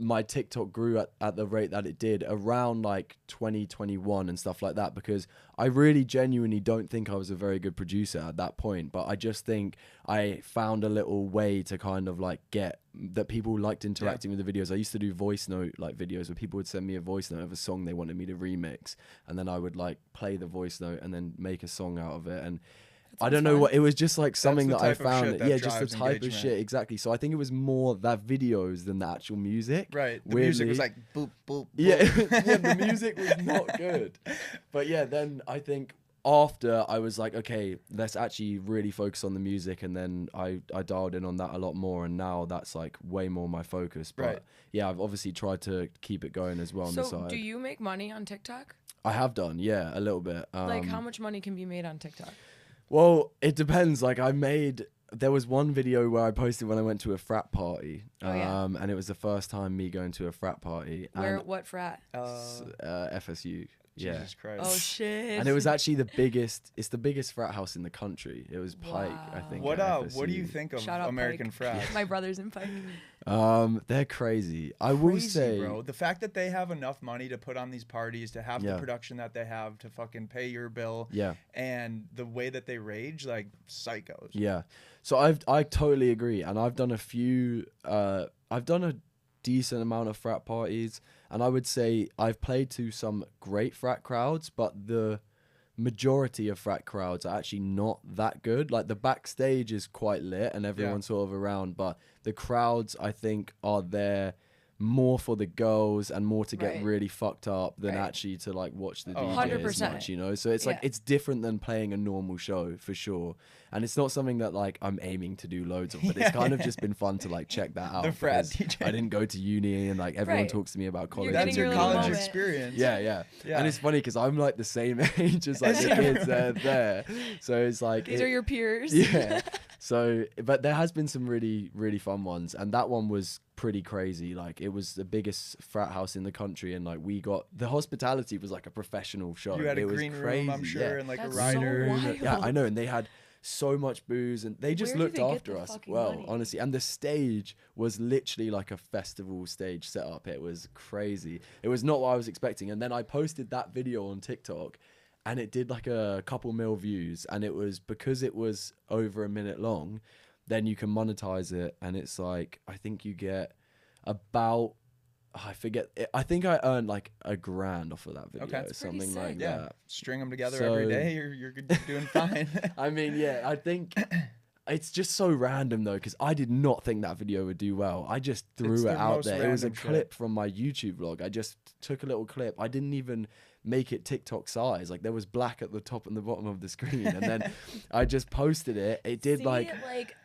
my TikTok grew at the rate that it did around like 2021 and stuff like that, because I really genuinely don't think I was a very good producer at that point, but I just think I found a little way to kind of like get that people liked interacting with the videos. I used to do voice note like videos where people would send me a voice note of a song they wanted me to remix, and then I would like play the voice note and then make a song out of it. And I don't know what it was, just like something that I found. Yeah, just the type of shit, exactly. So I think it was more that videos than the actual music. Right. The music was like boop boop. Yeah, the music was not good. But yeah, then I think after I was like, okay, let's actually really focus on the music, and then I dialed in on that a lot more, and now that's like way more my focus. But yeah, I've obviously tried to keep it going as well on the side. So do you make money on TikTok? I have done, yeah, a little bit. Like how much money can be made on TikTok? Well, it depends. Like there was one video where I posted when I went to a frat party, and it was the first time me going to a frat party. What frat? FSU. Jesus Christ. Oh shit. And it was actually the biggest. It's the biggest frat house in the country. It was Pike, I think. What at what do you FSU. think of Shout out American Pike. frats? My brother's in Pike. They're crazy. I will Crazy, say, bro, the fact that they have enough money to put on these parties, to have the production that they have, to fucking pay your bill, and the way that they rage, like psychos. Yeah. So I totally agree, and I've done a few. I've done a decent amount of frat parties, and I would say I've played to some great frat crowds, but the majority of frat crowds are actually not that good. Like the backstage is quite lit and everyone's sort of around, but the crowds I think are there more for the girls and more to get really fucked up than actually to like watch the DJ as much, you know? So it's like, it's different than playing a normal show for sure. And it's not something that like I'm aiming to do loads of, but it's kind of just been fun to like check that out. The frat DJ. I didn't go to uni and like everyone talks to me about college. That's your college moment. experience. Yeah. And it's funny because I'm like the same age as like the kids there. So it's like these are your peers. Yeah. So, but there has been some really, really fun ones, and that one was pretty crazy. Like it was the biggest frat house in the country, and like we got the hospitality was like a professional show. You had it a was green crazy. room, I'm sure, and like That's a rider. so wild. Yeah, I know, and they had so much booze, and they just Where do looked they get after the us fucking well, money? honestly. And the stage was literally like a festival stage setup. It was crazy. It was not what I was expecting. And then I posted that video on TikTok, and it did like a couple mil views, and it was because it was over a minute long. Then you can monetize it, and it's like I think you get about I think I earned like $1,000 off of that video, or something like that. String them together every day, you're doing fine. I mean, yeah, I think it's just so random though, because I did not think that video would do well. I just threw it out there. It was a clip from my YouTube vlog. I just took a little clip. I didn't even make it TikTok size. Like there was black at the top and the bottom of the screen, and then I just posted it. It did like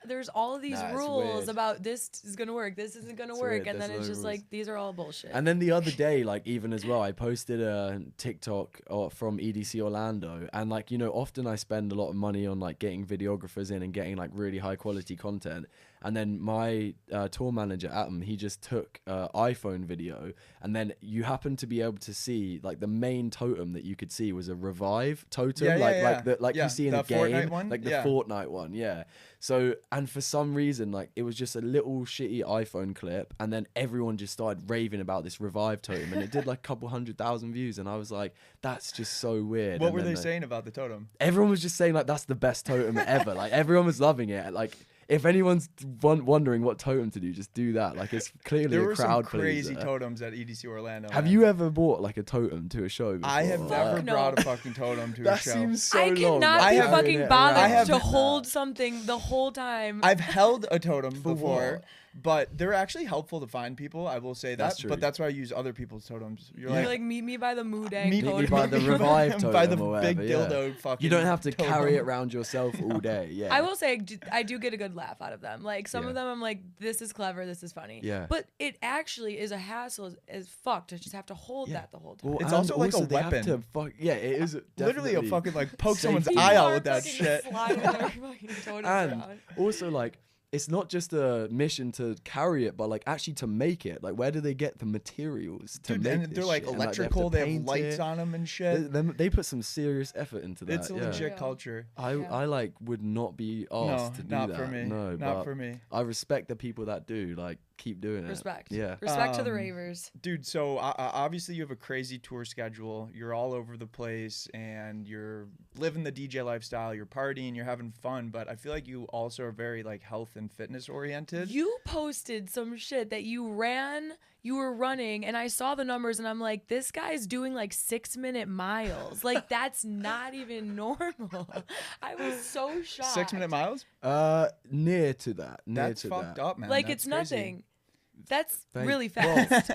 there's all of these rules about this is gonna work, this isn't gonna work, and then it's just like these are all bullshit. And then the other day, like even as well, I posted a TikTok from EDC Orlando, and like, you know, often I spend a lot of money on like getting videographers in and getting like really high quality content. And then my tour manager, Atom, he just took iPhone video, and then you happen to be able to see like the main totem that you could see was a revive totem, you see in the game, Fortnite one? like the Fortnite one, So, and for some reason, like it was just a little shitty iPhone clip, and then everyone just started raving about this revive totem, and it did like a couple 100,000 views, and I was like, that's just so weird. What were they saying about the totem? Everyone was just saying like that's the best totem ever. Like everyone was loving it. Like if anyone's wondering what totem to do, just do that. Like it's clearly a crowd pleaser. There were some crazy totems at EDC Orlando. Have you ever bought like a totem to a show before? I have never brought a fucking totem to a show. That seems so I long. cannot be fucking bothered to hold something the whole time. I've held a totem before. But they're actually helpful to find people. I will say that. That's true. But that's why I use other people's totems. You're like meet me by the Moodang meet me by the revive totem, by the or whatever, big dildo fucking. You don't have to totem. carry it around yourself all day. Yeah. I will say I do get a good laugh out of them. Like some of them, I'm like, this is clever, this is funny. Yeah. But it actually is a hassle as fuck to just have to hold that the whole time. Well, it's also like a they weapon. Have to it is literally a fucking like poke someone's safety. eye out with that shit. And also like, it's not just a mission to carry it, but like actually to make it. Like, where do they get the materials to make and this they're like shit? electrical. And, like, they have lights on them and shit. They put some serious effort into that. It's a legit culture. I like would not be asked to do that. Not for me. No, not for me. I respect the people that do. Like, keep doing it. Respect. Yeah. Respect to the ravers. Dude, so obviously you have a crazy tour schedule. You're all over the place and you're living the DJ lifestyle. You're partying. You're having fun. But I feel like you also are very like health and fitness oriented. You posted some shit that you were running, and I saw the numbers, and I'm like, this guy's doing like 6-minute miles. Like, that's not even normal. I was so shocked. 6-minute miles? Near to that. That's fucked up, man. Like, that's it's crazy. nothing. That's really fast.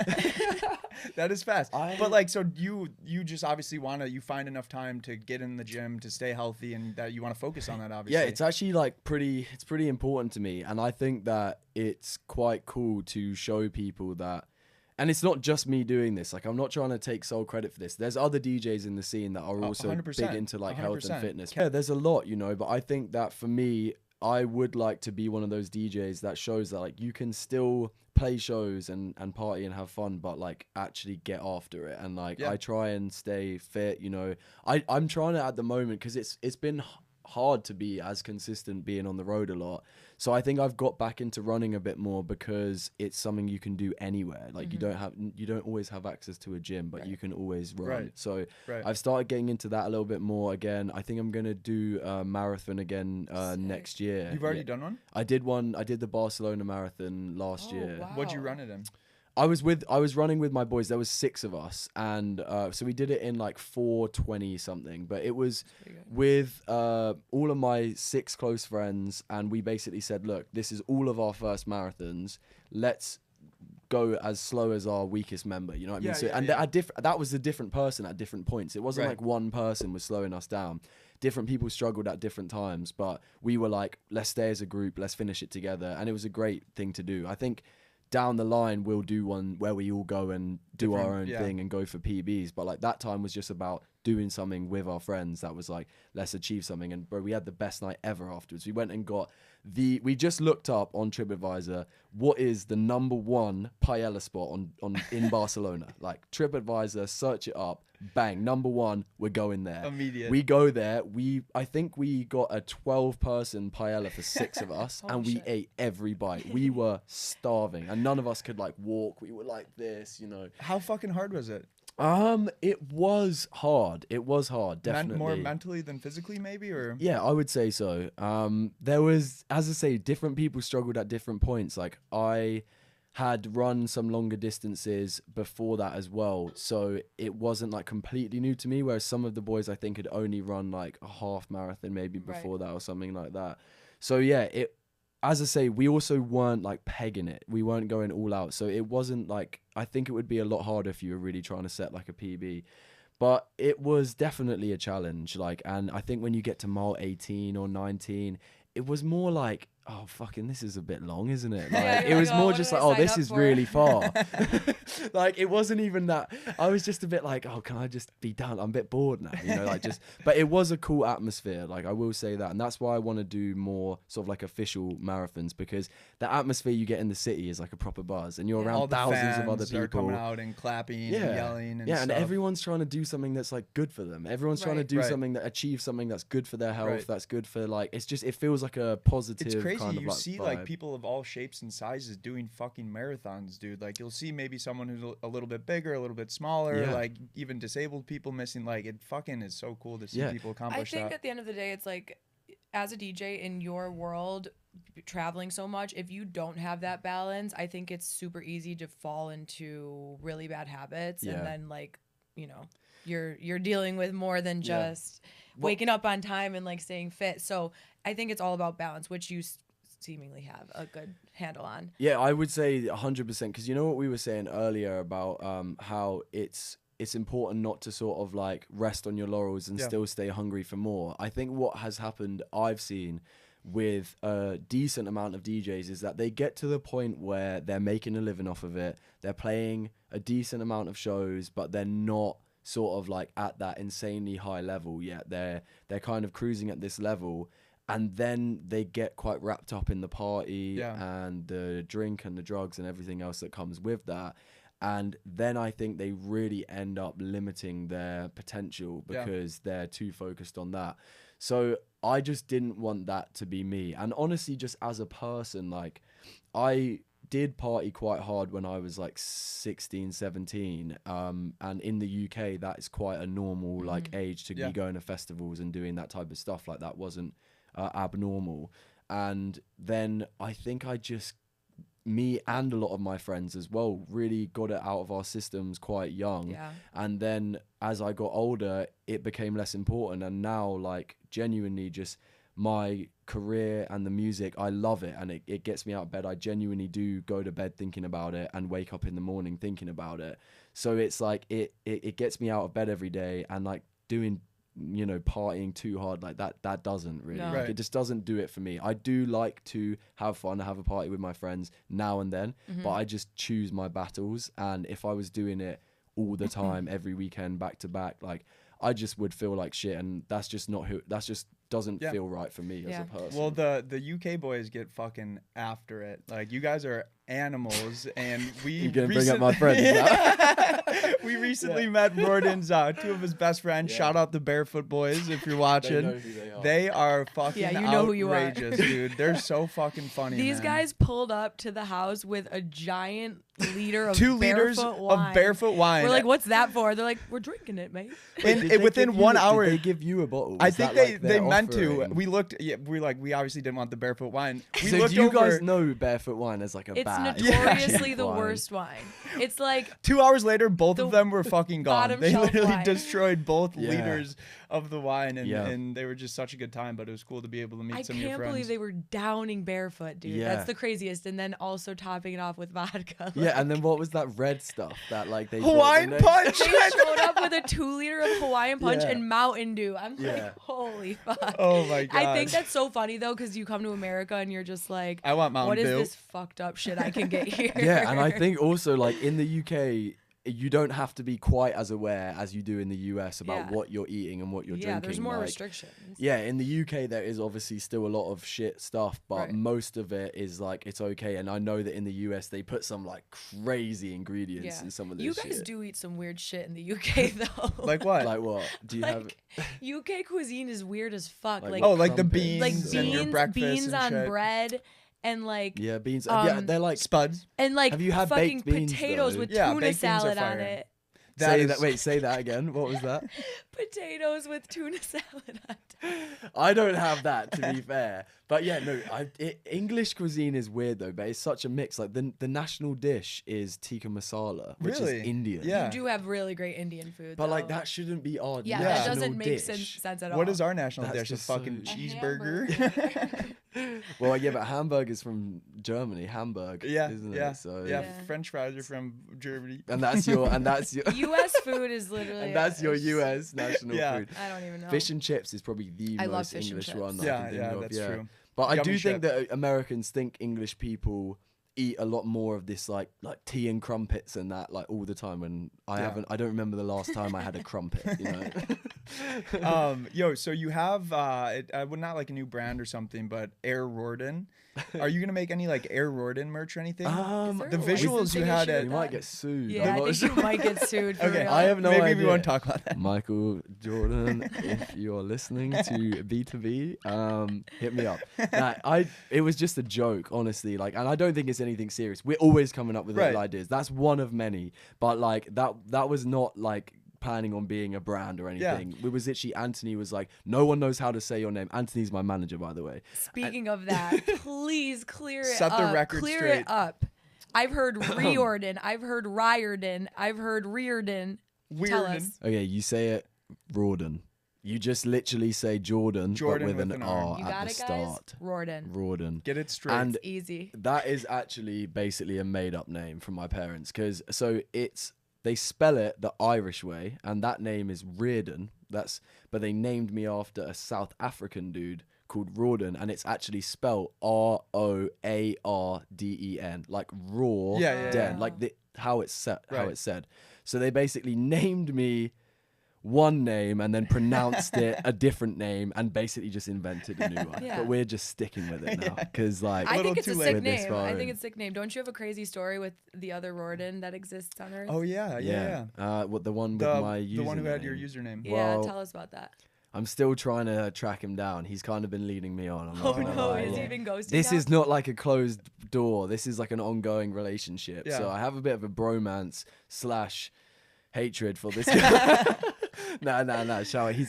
That is fast. But like, so you just obviously you find enough time to get in the gym to stay healthy, and that you want to focus on that, obviously. Yeah, it's actually like it's pretty important to me, and I think that it's quite cool to show people that. And it's not just me doing this. Like, I'm not trying to take sole credit for this. There's other DJs in the scene that are also 100%, big into like health and 100%. fitness. Yeah, there's a lot, you know, but I think that for me, I would like to be one of those DJs that shows that like you can still play shows and party and have fun, but like actually get after it. And like I try and stay fit, you know. I'm trying to at the moment, because it's been hard to be as consistent being on the road a lot. So I think I've got back into running a bit more, because it's something you can do anywhere. Like you don't always have access to a gym, but you can always run. So I've started getting into that a little bit more again. I think I'm gonna do a marathon again next year. You've already done one? I did one. I did the Barcelona marathon last year. Wow. What'd you run it in? I was running with my boys. There was 6 of us, and so we did it in like 4:20 something. But it was with all of my 6 close friends, and we basically said, "Look, this is all of our first marathons. Let's go as slow as our weakest member." You know what I mean? That was a different person at different points. It wasn't like one person was slowing us down. Different people struggled at different times, but we were like, "Let's stay as a group. Let's finish it together." And it was a great thing to do. I think down the line we'll do one where we all go and do our own thing and go for PBs, but like that time was just about doing something with our friends that was like, let's achieve something. And bro, we had the best night ever afterwards. We went and got we just looked up on TripAdvisor what is the #1 paella spot on in Barcelona. Like TripAdvisor, search it up, bang, #1, we're going there. Immediate. We go there. I think we got a 12-person paella for 6 of us, and we ate every bite. We were starving, and none of us could like walk. We were like this, you know. How fucking hard was it? It was hard. It was hard, definitely. More mentally than physically, maybe, or? Yeah, I would say so. There was, as I say, different people struggled at different points. Like I had run some longer distances before that as well, so it wasn't like completely new to me, whereas some of the boys I think had only run like a half marathon maybe before that or something like that. So yeah, as I say, we also weren't like pegging it. We weren't going all out. So it wasn't like, I think it would be a lot harder if you were really trying to set like a PB. But it was definitely a challenge. Like, and I think when you get to mile 18 or 19, it was more like, oh, fucking, this is a bit long, isn't it? Like, it was more just like, oh, this is really far. Like, it wasn't even that. I was just a bit like, oh, can I just be done? I'm a bit bored now, you know, like just, but it was a cool atmosphere. Like, I will say that. And that's why I want to do more sort of like official marathons, because the atmosphere you get in the city is like a proper buzz, and you're around thousands of other people. Are coming out and clapping and yelling and stuff. And everyone's trying to do something that's like good for them. Everyone's trying to do something that achieves something that's good for their health, that's good for like, it's just, it feels like a positive. It's crazy. Kind of you like see vibe. Like people of all shapes and sizes doing fucking marathons, dude. Like you'll see maybe someone who's a little bit bigger, a little bit smaller, like even disabled people missing. Like it fucking is so cool to see people accomplish that. I think at the end of the day, it's like, as a DJ in your world, traveling so much, if you don't have that balance, I think it's super easy to fall into really bad habits, and then like, you know, you're dealing with more than just waking up on time and like staying fit. So I think it's all about balance, which you seemingly have a good handle on. Yeah, I would say 100%, because you know what we were saying earlier about how it's important not to sort of like rest on your laurels and still stay hungry for more. I think what has happened, I've seen with a decent amount of DJs, is that they get to the point where they're making a living off of it. They're playing a decent amount of shows, but they're not sort of like at that insanely high level yet. They're kind of cruising at this level, and then they get quite wrapped up in the party and the drink and the drugs and everything else that comes with that. And then I think they really end up limiting their potential because they're too focused on that. So I just didn't want that to be me. And honestly, just as a person, like I did party quite hard when I was like 16, 17. And in the UK, that is quite a normal like age to be going to festivals and doing that type of stuff. Like that wasn't abnormal. And then I think me and a lot of my friends as well really got it out of our systems quite young. And then as I got older, it became less important. And now like genuinely just my career and the music, I love it, and it gets me out of bed. I genuinely do go to bed thinking about it and wake up in the morning thinking about it. So it's like it gets me out of bed every day, and like doing, you know, partying too hard like that doesn't really like, it just doesn't do it for me. I do like to have fun, have a party with my friends now and then, but I just choose my battles. And if I was doing it all the time every weekend back to back, like I just would feel like shit, and that's just doesn't feel right for me as a person. Well, the UK boys get fucking after it. Like, you guys are animals, and we you gonna bring up my friends now? We recently met Riordan's two of his best friends. Shout out the Barefoot Boys if you're watching. They know who they are fucking you know who you are. outrageous, dude. They're so fucking funny. These guys pulled up to the house with a giant liter of 2 liters of barefoot wine. We're like, what's that for? They're like, we're drinking it, mate. And within 1 hour, did they give you a bottle? I think they meant to. We looked. Yeah, we obviously didn't want the barefoot wine. We so looked do you over, guys know barefoot wine as like a it's bad? notoriously the worst wine. It's like 2 hours later, both of them were fucking gone. They literally wine. destroyed both liters of the wine, and, Yeah. and they were just such a good time. But it was cool to be able to meet some of your I can't friends. believe they were downing barefoot, dude. Yeah. That's the craziest. And then also topping it off with vodka. Yeah, and then what was that red stuff that like they Hawaiian Punch. They showed up with a 2 liter of Hawaiian Punch Yeah. and Mountain Dew. I'm Yeah. like, holy fuck. Oh my god. I think that's so funny though, because you come to America and you're just like, I want Mountain what Dew. is this fucked up shit I can get here? Yeah, and I think also like in the UK, you don't have to be quite as aware as you do in the US about what you're eating and what you're drinking. Yeah, there's more like, restrictions. Yeah, in the UK there is obviously still a lot of shit stuff, but most of it is like it's okay. And I know that in the US they put some like crazy ingredients in some of this You guys shit. do eat some weird shit in the UK though. Like what? Like what? Do you have? UK cuisine is weird as fuck. Like Oh, like the crumpets beans, like and your breakfast beans and on shit. bread. And like Yeah, beans. Yeah, they're like Spuds. and like Have you had fucking baked beans, potatoes though? with Yeah, tuna baked beans are salad on fire. it. Say that again. What was that? Potatoes with tuna salad on it. I don't have that, to be fair. But yeah, no, English cuisine is weird though, but it's such a mix. Like the national dish is tikka masala, which Really? is Indian. Yeah. You do have really great Indian food. But like though. that shouldn't be our Yeah, Yeah. that national doesn't make dish. sense at all. What is our national That's dish? A just fucking so- cheeseburger. Well, yeah, but Hamburg is from Germany. Hamburg, yeah, isn't yeah, it? So yeah. Yeah. French fries are from Germany. and that's your U.S. food is literally. and that's your US national Yeah. food. I don't even know. Fish and chips is probably the I love most fish and English chips. one. I Yeah, can think yeah, of, that's true. But I Yummy do shit. think that Americans think English people eat a lot more of this like tea and crumpets and that like all the time. When I don't remember the last time I had a crumpet. You know. Yo, so you have I would not like a new brand or something, but Air Riordan. Are you gonna make any like Air Riordan merch or anything? Is the there a visuals licensing you had issue at We with might that? get sued. Yeah, I'm I not think you might get sued. For Okay, real. I have no maybe idea. we won't talk about that. Michael Jordan, if you're listening to B2B, hit me up. It was just a joke, honestly. Like, and I don't think it's anything serious. We're always coming up with Right. little ideas. That's one of many. But like that was not like planning on being a brand or anything. It was literally Anthony was like, no one knows how to say your name. Anthony's my manager, by the way. Speaking of that, please clear it Set up. the record clear straight. it up. I've heard Riordan. I've heard Riordan. I've heard Riordan. Tell Riordan. us. Okay, you say it Riordan. You just literally say Jordan, but with an R You at got the it, guys? start. Riordan. Riordan. Get it straight. And It's easy. that is actually basically a made up name from my parents because they spell it the Irish way and that name is Riordan. But they named me after a South African dude called Riordan and it's actually spelled Roarden, like raw den, like how it's set, how Right. it's said. So they basically named me one name and then pronounced it a different name and basically just invented a new one. Yeah. But we're just sticking with it now because like I little think it's a too late sick with this name. I phone. think it's a sick name. Don't you have a crazy story with the other Riordan that exists on Earth? Oh yeah. What the one with my username? The one who had your username. yeah, well, tell us about that. I'm still trying to track him down. He's kind of been leading me on. I'm not Oh gonna no, lie. is he even ghosting This now? is not like a closed door. This is like an ongoing relationship. Yeah. So I have a bit of a bromance / hatred for this guy. No. Shower. He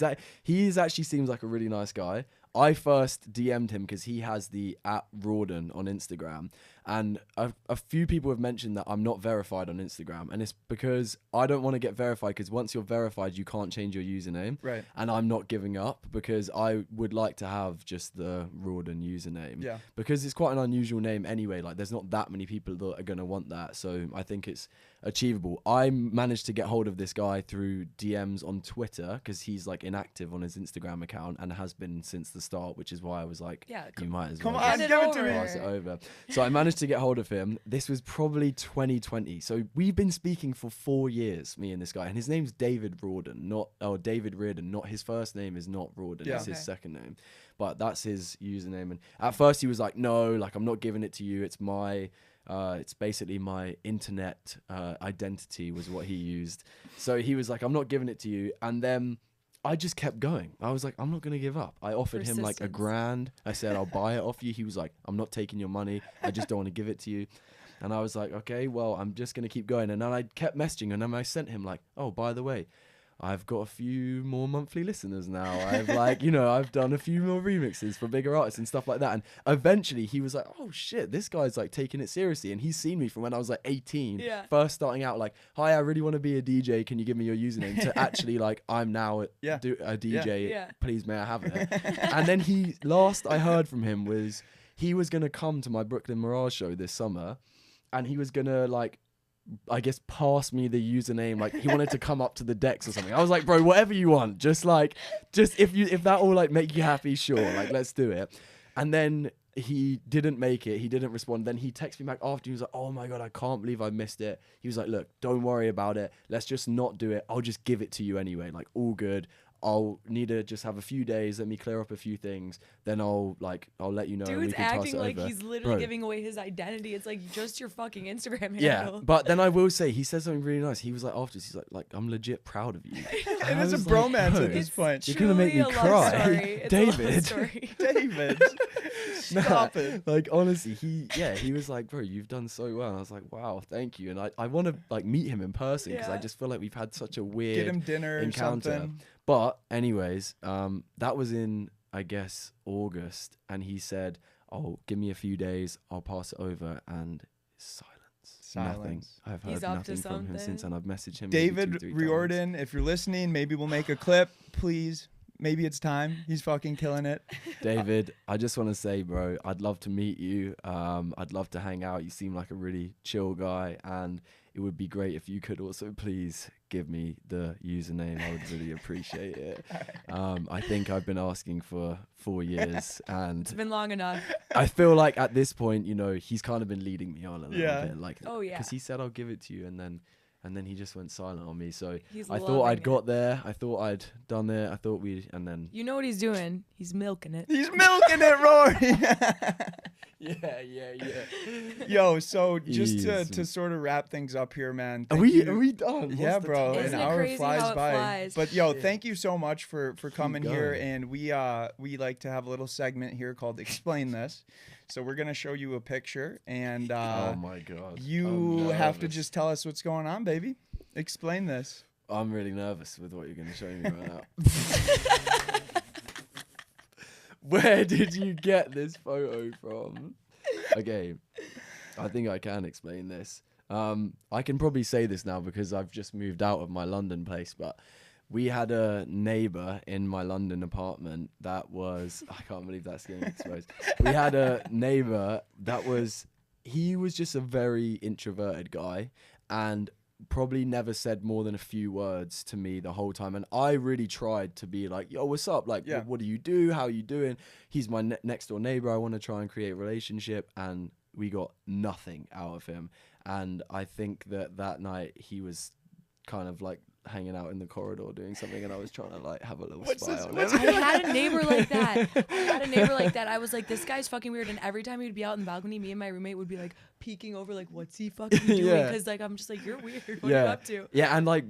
actually seems like a really nice guy. I first DM'd him because he has the @Riordan on Instagram. And a few people have mentioned that I'm not verified on Instagram. And it's because I don't want to get verified because once you're verified, you can't change your username. Right. And I'm not giving up because I would like to have just the Riordan username. Yeah. Because it's quite an unusual name anyway. Like there's not that many people that are going to want that. So I think it's achievable. I managed to get hold of this guy through DMs on Twitter because he's like inactive on his Instagram account and has been since the start, which is why I was like, Yeah, you might as Come well on, just give it to me. pass it over. So I managed managed to get hold of him. This was probably 2020. So we've been speaking for 4 years, me and this guy. And his name's David Riordan, David Riordan. Not his first name is not Riordan. It's his second name. But that's his username. And at first he was like, no, like I'm not giving it to you. It's my... it's basically my internet identity was what he used. So he was like, I'm not giving it to you. And then I just kept going. I was like, I'm not going to give up. I offered him like $1,000. I said, I'll buy it off you. He was like, I'm not taking your money. I just don't want to give it to you. And I was like, okay, well, I'm just going to keep going. And then I kept messaging and then I sent him like, oh, by the way, I've got a few more monthly listeners now. I've like, I've done a few more remixes for bigger artists and stuff like that. And eventually he was like, oh shit, this guy's like taking it seriously. And he's seen me from when I was like 18, first starting out like, hi, I really want to be a DJ. Can you give me your username? To actually like, I'm now a DJ. Please, may I have it? And then last I heard from him was he was going to come to my Brooklyn Mirage show this summer and he was going to like, I guess pass me the username, like he wanted to come up to the decks or something. I was like, bro, whatever you want, just if that will like make you happy, sure, like let's do it. And then he didn't make it, he didn't respond. Then he texted me back after, he was like, oh my god, I can't believe I missed it. He was like, look, don't worry about it, let's just not do it, I'll just give it to you anyway, like all good. I'll need to just have a few days, let me clear up a few things, then I'll let you know. Dude's and we can acting toss it like over. he's literally giving away his identity. It's like just your fucking Instagram handle. Yeah, but then I will say he said something really nice. He was like afterwards, he's like I'm legit proud of you. It is a bromance at this point. You're gonna make me cry, David. David, stop it. Like honestly, he was like, bro, you've done so well. And I was like, wow, thank you. And I want to like meet him in person because I just feel like we've had such a weird get him dinner encounter. Or something. But anyways, that was in, I guess, August. And he said, oh, give me a few days. I'll pass it over. And silence. Nothing. I've heard nothing from him since. And I've messaged him. David Riordan, if you're listening, maybe we'll make a clip. Please. Maybe it's time. He's fucking killing it. David, I just want to say, bro, I'd love to meet you. I'd love to hang out. You seem like a really chill guy. And it would be great if you could also please give me the username. I would really appreciate it. I think I've been asking for 4 years and it's been long enough. I feel like at this point, he's kind of been leading me on a little bit. Like, because he said, I'll give it to you. And then he just went silent on me. So he's I thought I'd got there. I thought I'd done it. I thought and then. You know what he's doing? He's milking it. He's milking it, Rory. Yeah. Yo, so just to sort of wrap things up here, man. Are we done? Yeah, bro. Isn't an it hour crazy flies how it by. flies? But yo, thank you so much for coming here. And we like to have a little segment here called Explain This. So we're gonna show you a picture, and oh my god, you have to just tell us what's going on, baby. Explain this. I'm really nervous with what you're gonna show me right now. Where did you get this photo from? Okay, I think I can explain this. I can probably say this now because I've just moved out of my London place, but we had a neighbor in my London apartment that was, I can't believe that's getting exposed. We had a neighbor he was just a very introverted guy and probably never said more than a few words to me the whole time. And I really tried to be like, yo, what's up? Like, what do you do? How are you doing? He's my next door neighbor. I want to try and create a relationship. And we got nothing out of him. And I think that night he was kind of like hanging out in the corridor doing something, and I was trying to like have a little spy on him. I had a neighbor like that. I was like, this guy's fucking weird, and every time he would be out in the balcony, me and my roommate would be like peeking over, like, what's he fucking doing? Because like I'm just like, you're weird. What are you up to? Yeah, and like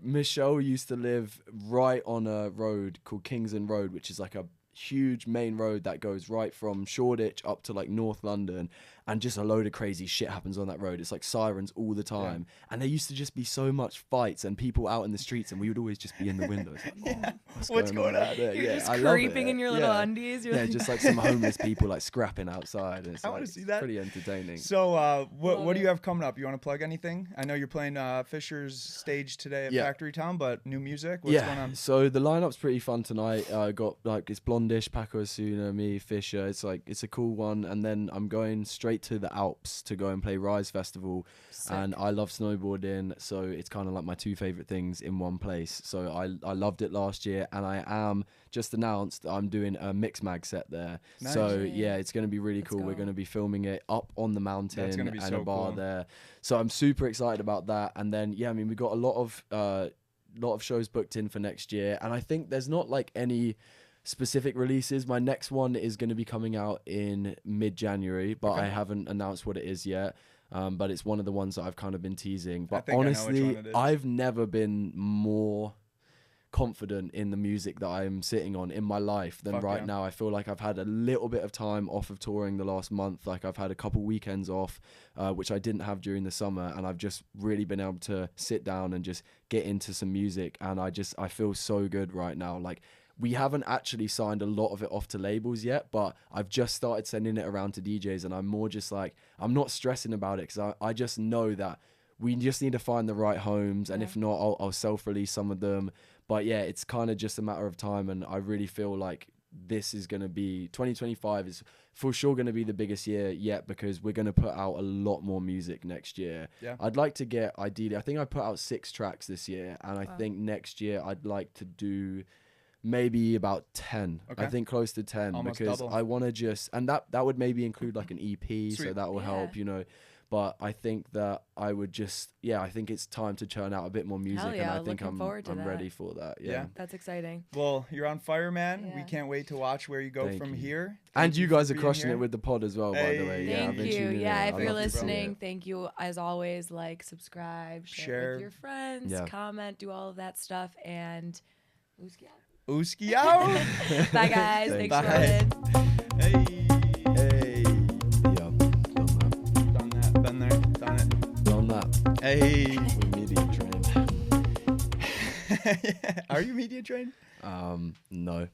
Michelle used to live right on a road called Kingston Road, which is like a huge main road that goes right from Shoreditch up to like North London, and just a load of crazy shit happens on that road. It's like sirens all the time, and there used to just be so much fights and people out in the streets, and we would always just be in the windows like, what's going on out there? You're just creeping in your little undies. You're just like some homeless people like scrapping outside. And it's I want to see that. Pretty entertaining. So what do you have coming up? You want to plug anything? I know you're playing Fisher's stage today at Factory Town, but new music? What's going on? So the lineup's pretty fun tonight. Got like it's Blondish, Paco Asuna, me, Fisher. It's like it's a cool one, and then I'm going straight straight to the Alps to go and play Rise Festival. Sick. And I love snowboarding, so it's kind of like my two favorite things in one place. So I loved it last year, and I am just announced that I'm doing a mix mag set there. Nice. So yeah, it's going to be really Let's cool. go. We're going to be filming it up on the mountain That's gonna be and so a bar cool. there. So I'm super excited about that. And then yeah, I mean, we got a lot of shows booked in for next year, and I think there's not like any specific releases. My next one is going to be coming out in mid-January, but Okay. I haven't announced what it is yet. But it's one of the ones that I've kind of been teasing. But think I know which honestly, one it is. I've never been more confident in the music that I'm sitting on in my life than Fuck right yeah. now. I feel like I've had a little bit of time off of touring the last month. Like I've had a couple weekends off, which I didn't have during the summer, and I've just really been able to sit down and just get into some music. And I feel so good right now. Like, we haven't actually signed a lot of it off to labels yet, but I've just started sending it around to DJs, and I'm more just like, I'm not stressing about it, because I just know that we just need to find the right homes, and if not, I'll self-release some of them. But yeah, it's kind of just a matter of time, and I really feel like this is going to be, 2025 is for sure going to be the biggest year yet, because we're going to put out a lot more music next year. Yeah. I'd like to get, ideally, I think I put out 6 tracks this year, and I think next year I'd like to do maybe about 10. Okay. I think close to 10. Almost because double. I want to just, and that would maybe include like an EP, so Sweet. that will help, you know. But I think that I would just, I think it's time to churn out a bit more music, Hell and yeah, I think looking forward to I'm that. ready for that. Yeah. Yeah. That's exciting. Well, you're on fire, man. We Yeah. can't wait to watch where you go Thank from you. here. And Thank you for guys are being crushing here. it with the pod as well, by the way. Yeah, I've Thank been you. tuning in. Yeah, I if you're love it, bro. listening, thank you as always. Like, subscribe, share Share. with your friends, Yeah. comment, do all of that stuff, and Uski out. Uski out. Bye guys. Thanks. Thanks for Bye. listening. Hey. Yeah, done that. Done that. Been there. Done it. Done that. Hey. We're media trained. Are you media trained? No.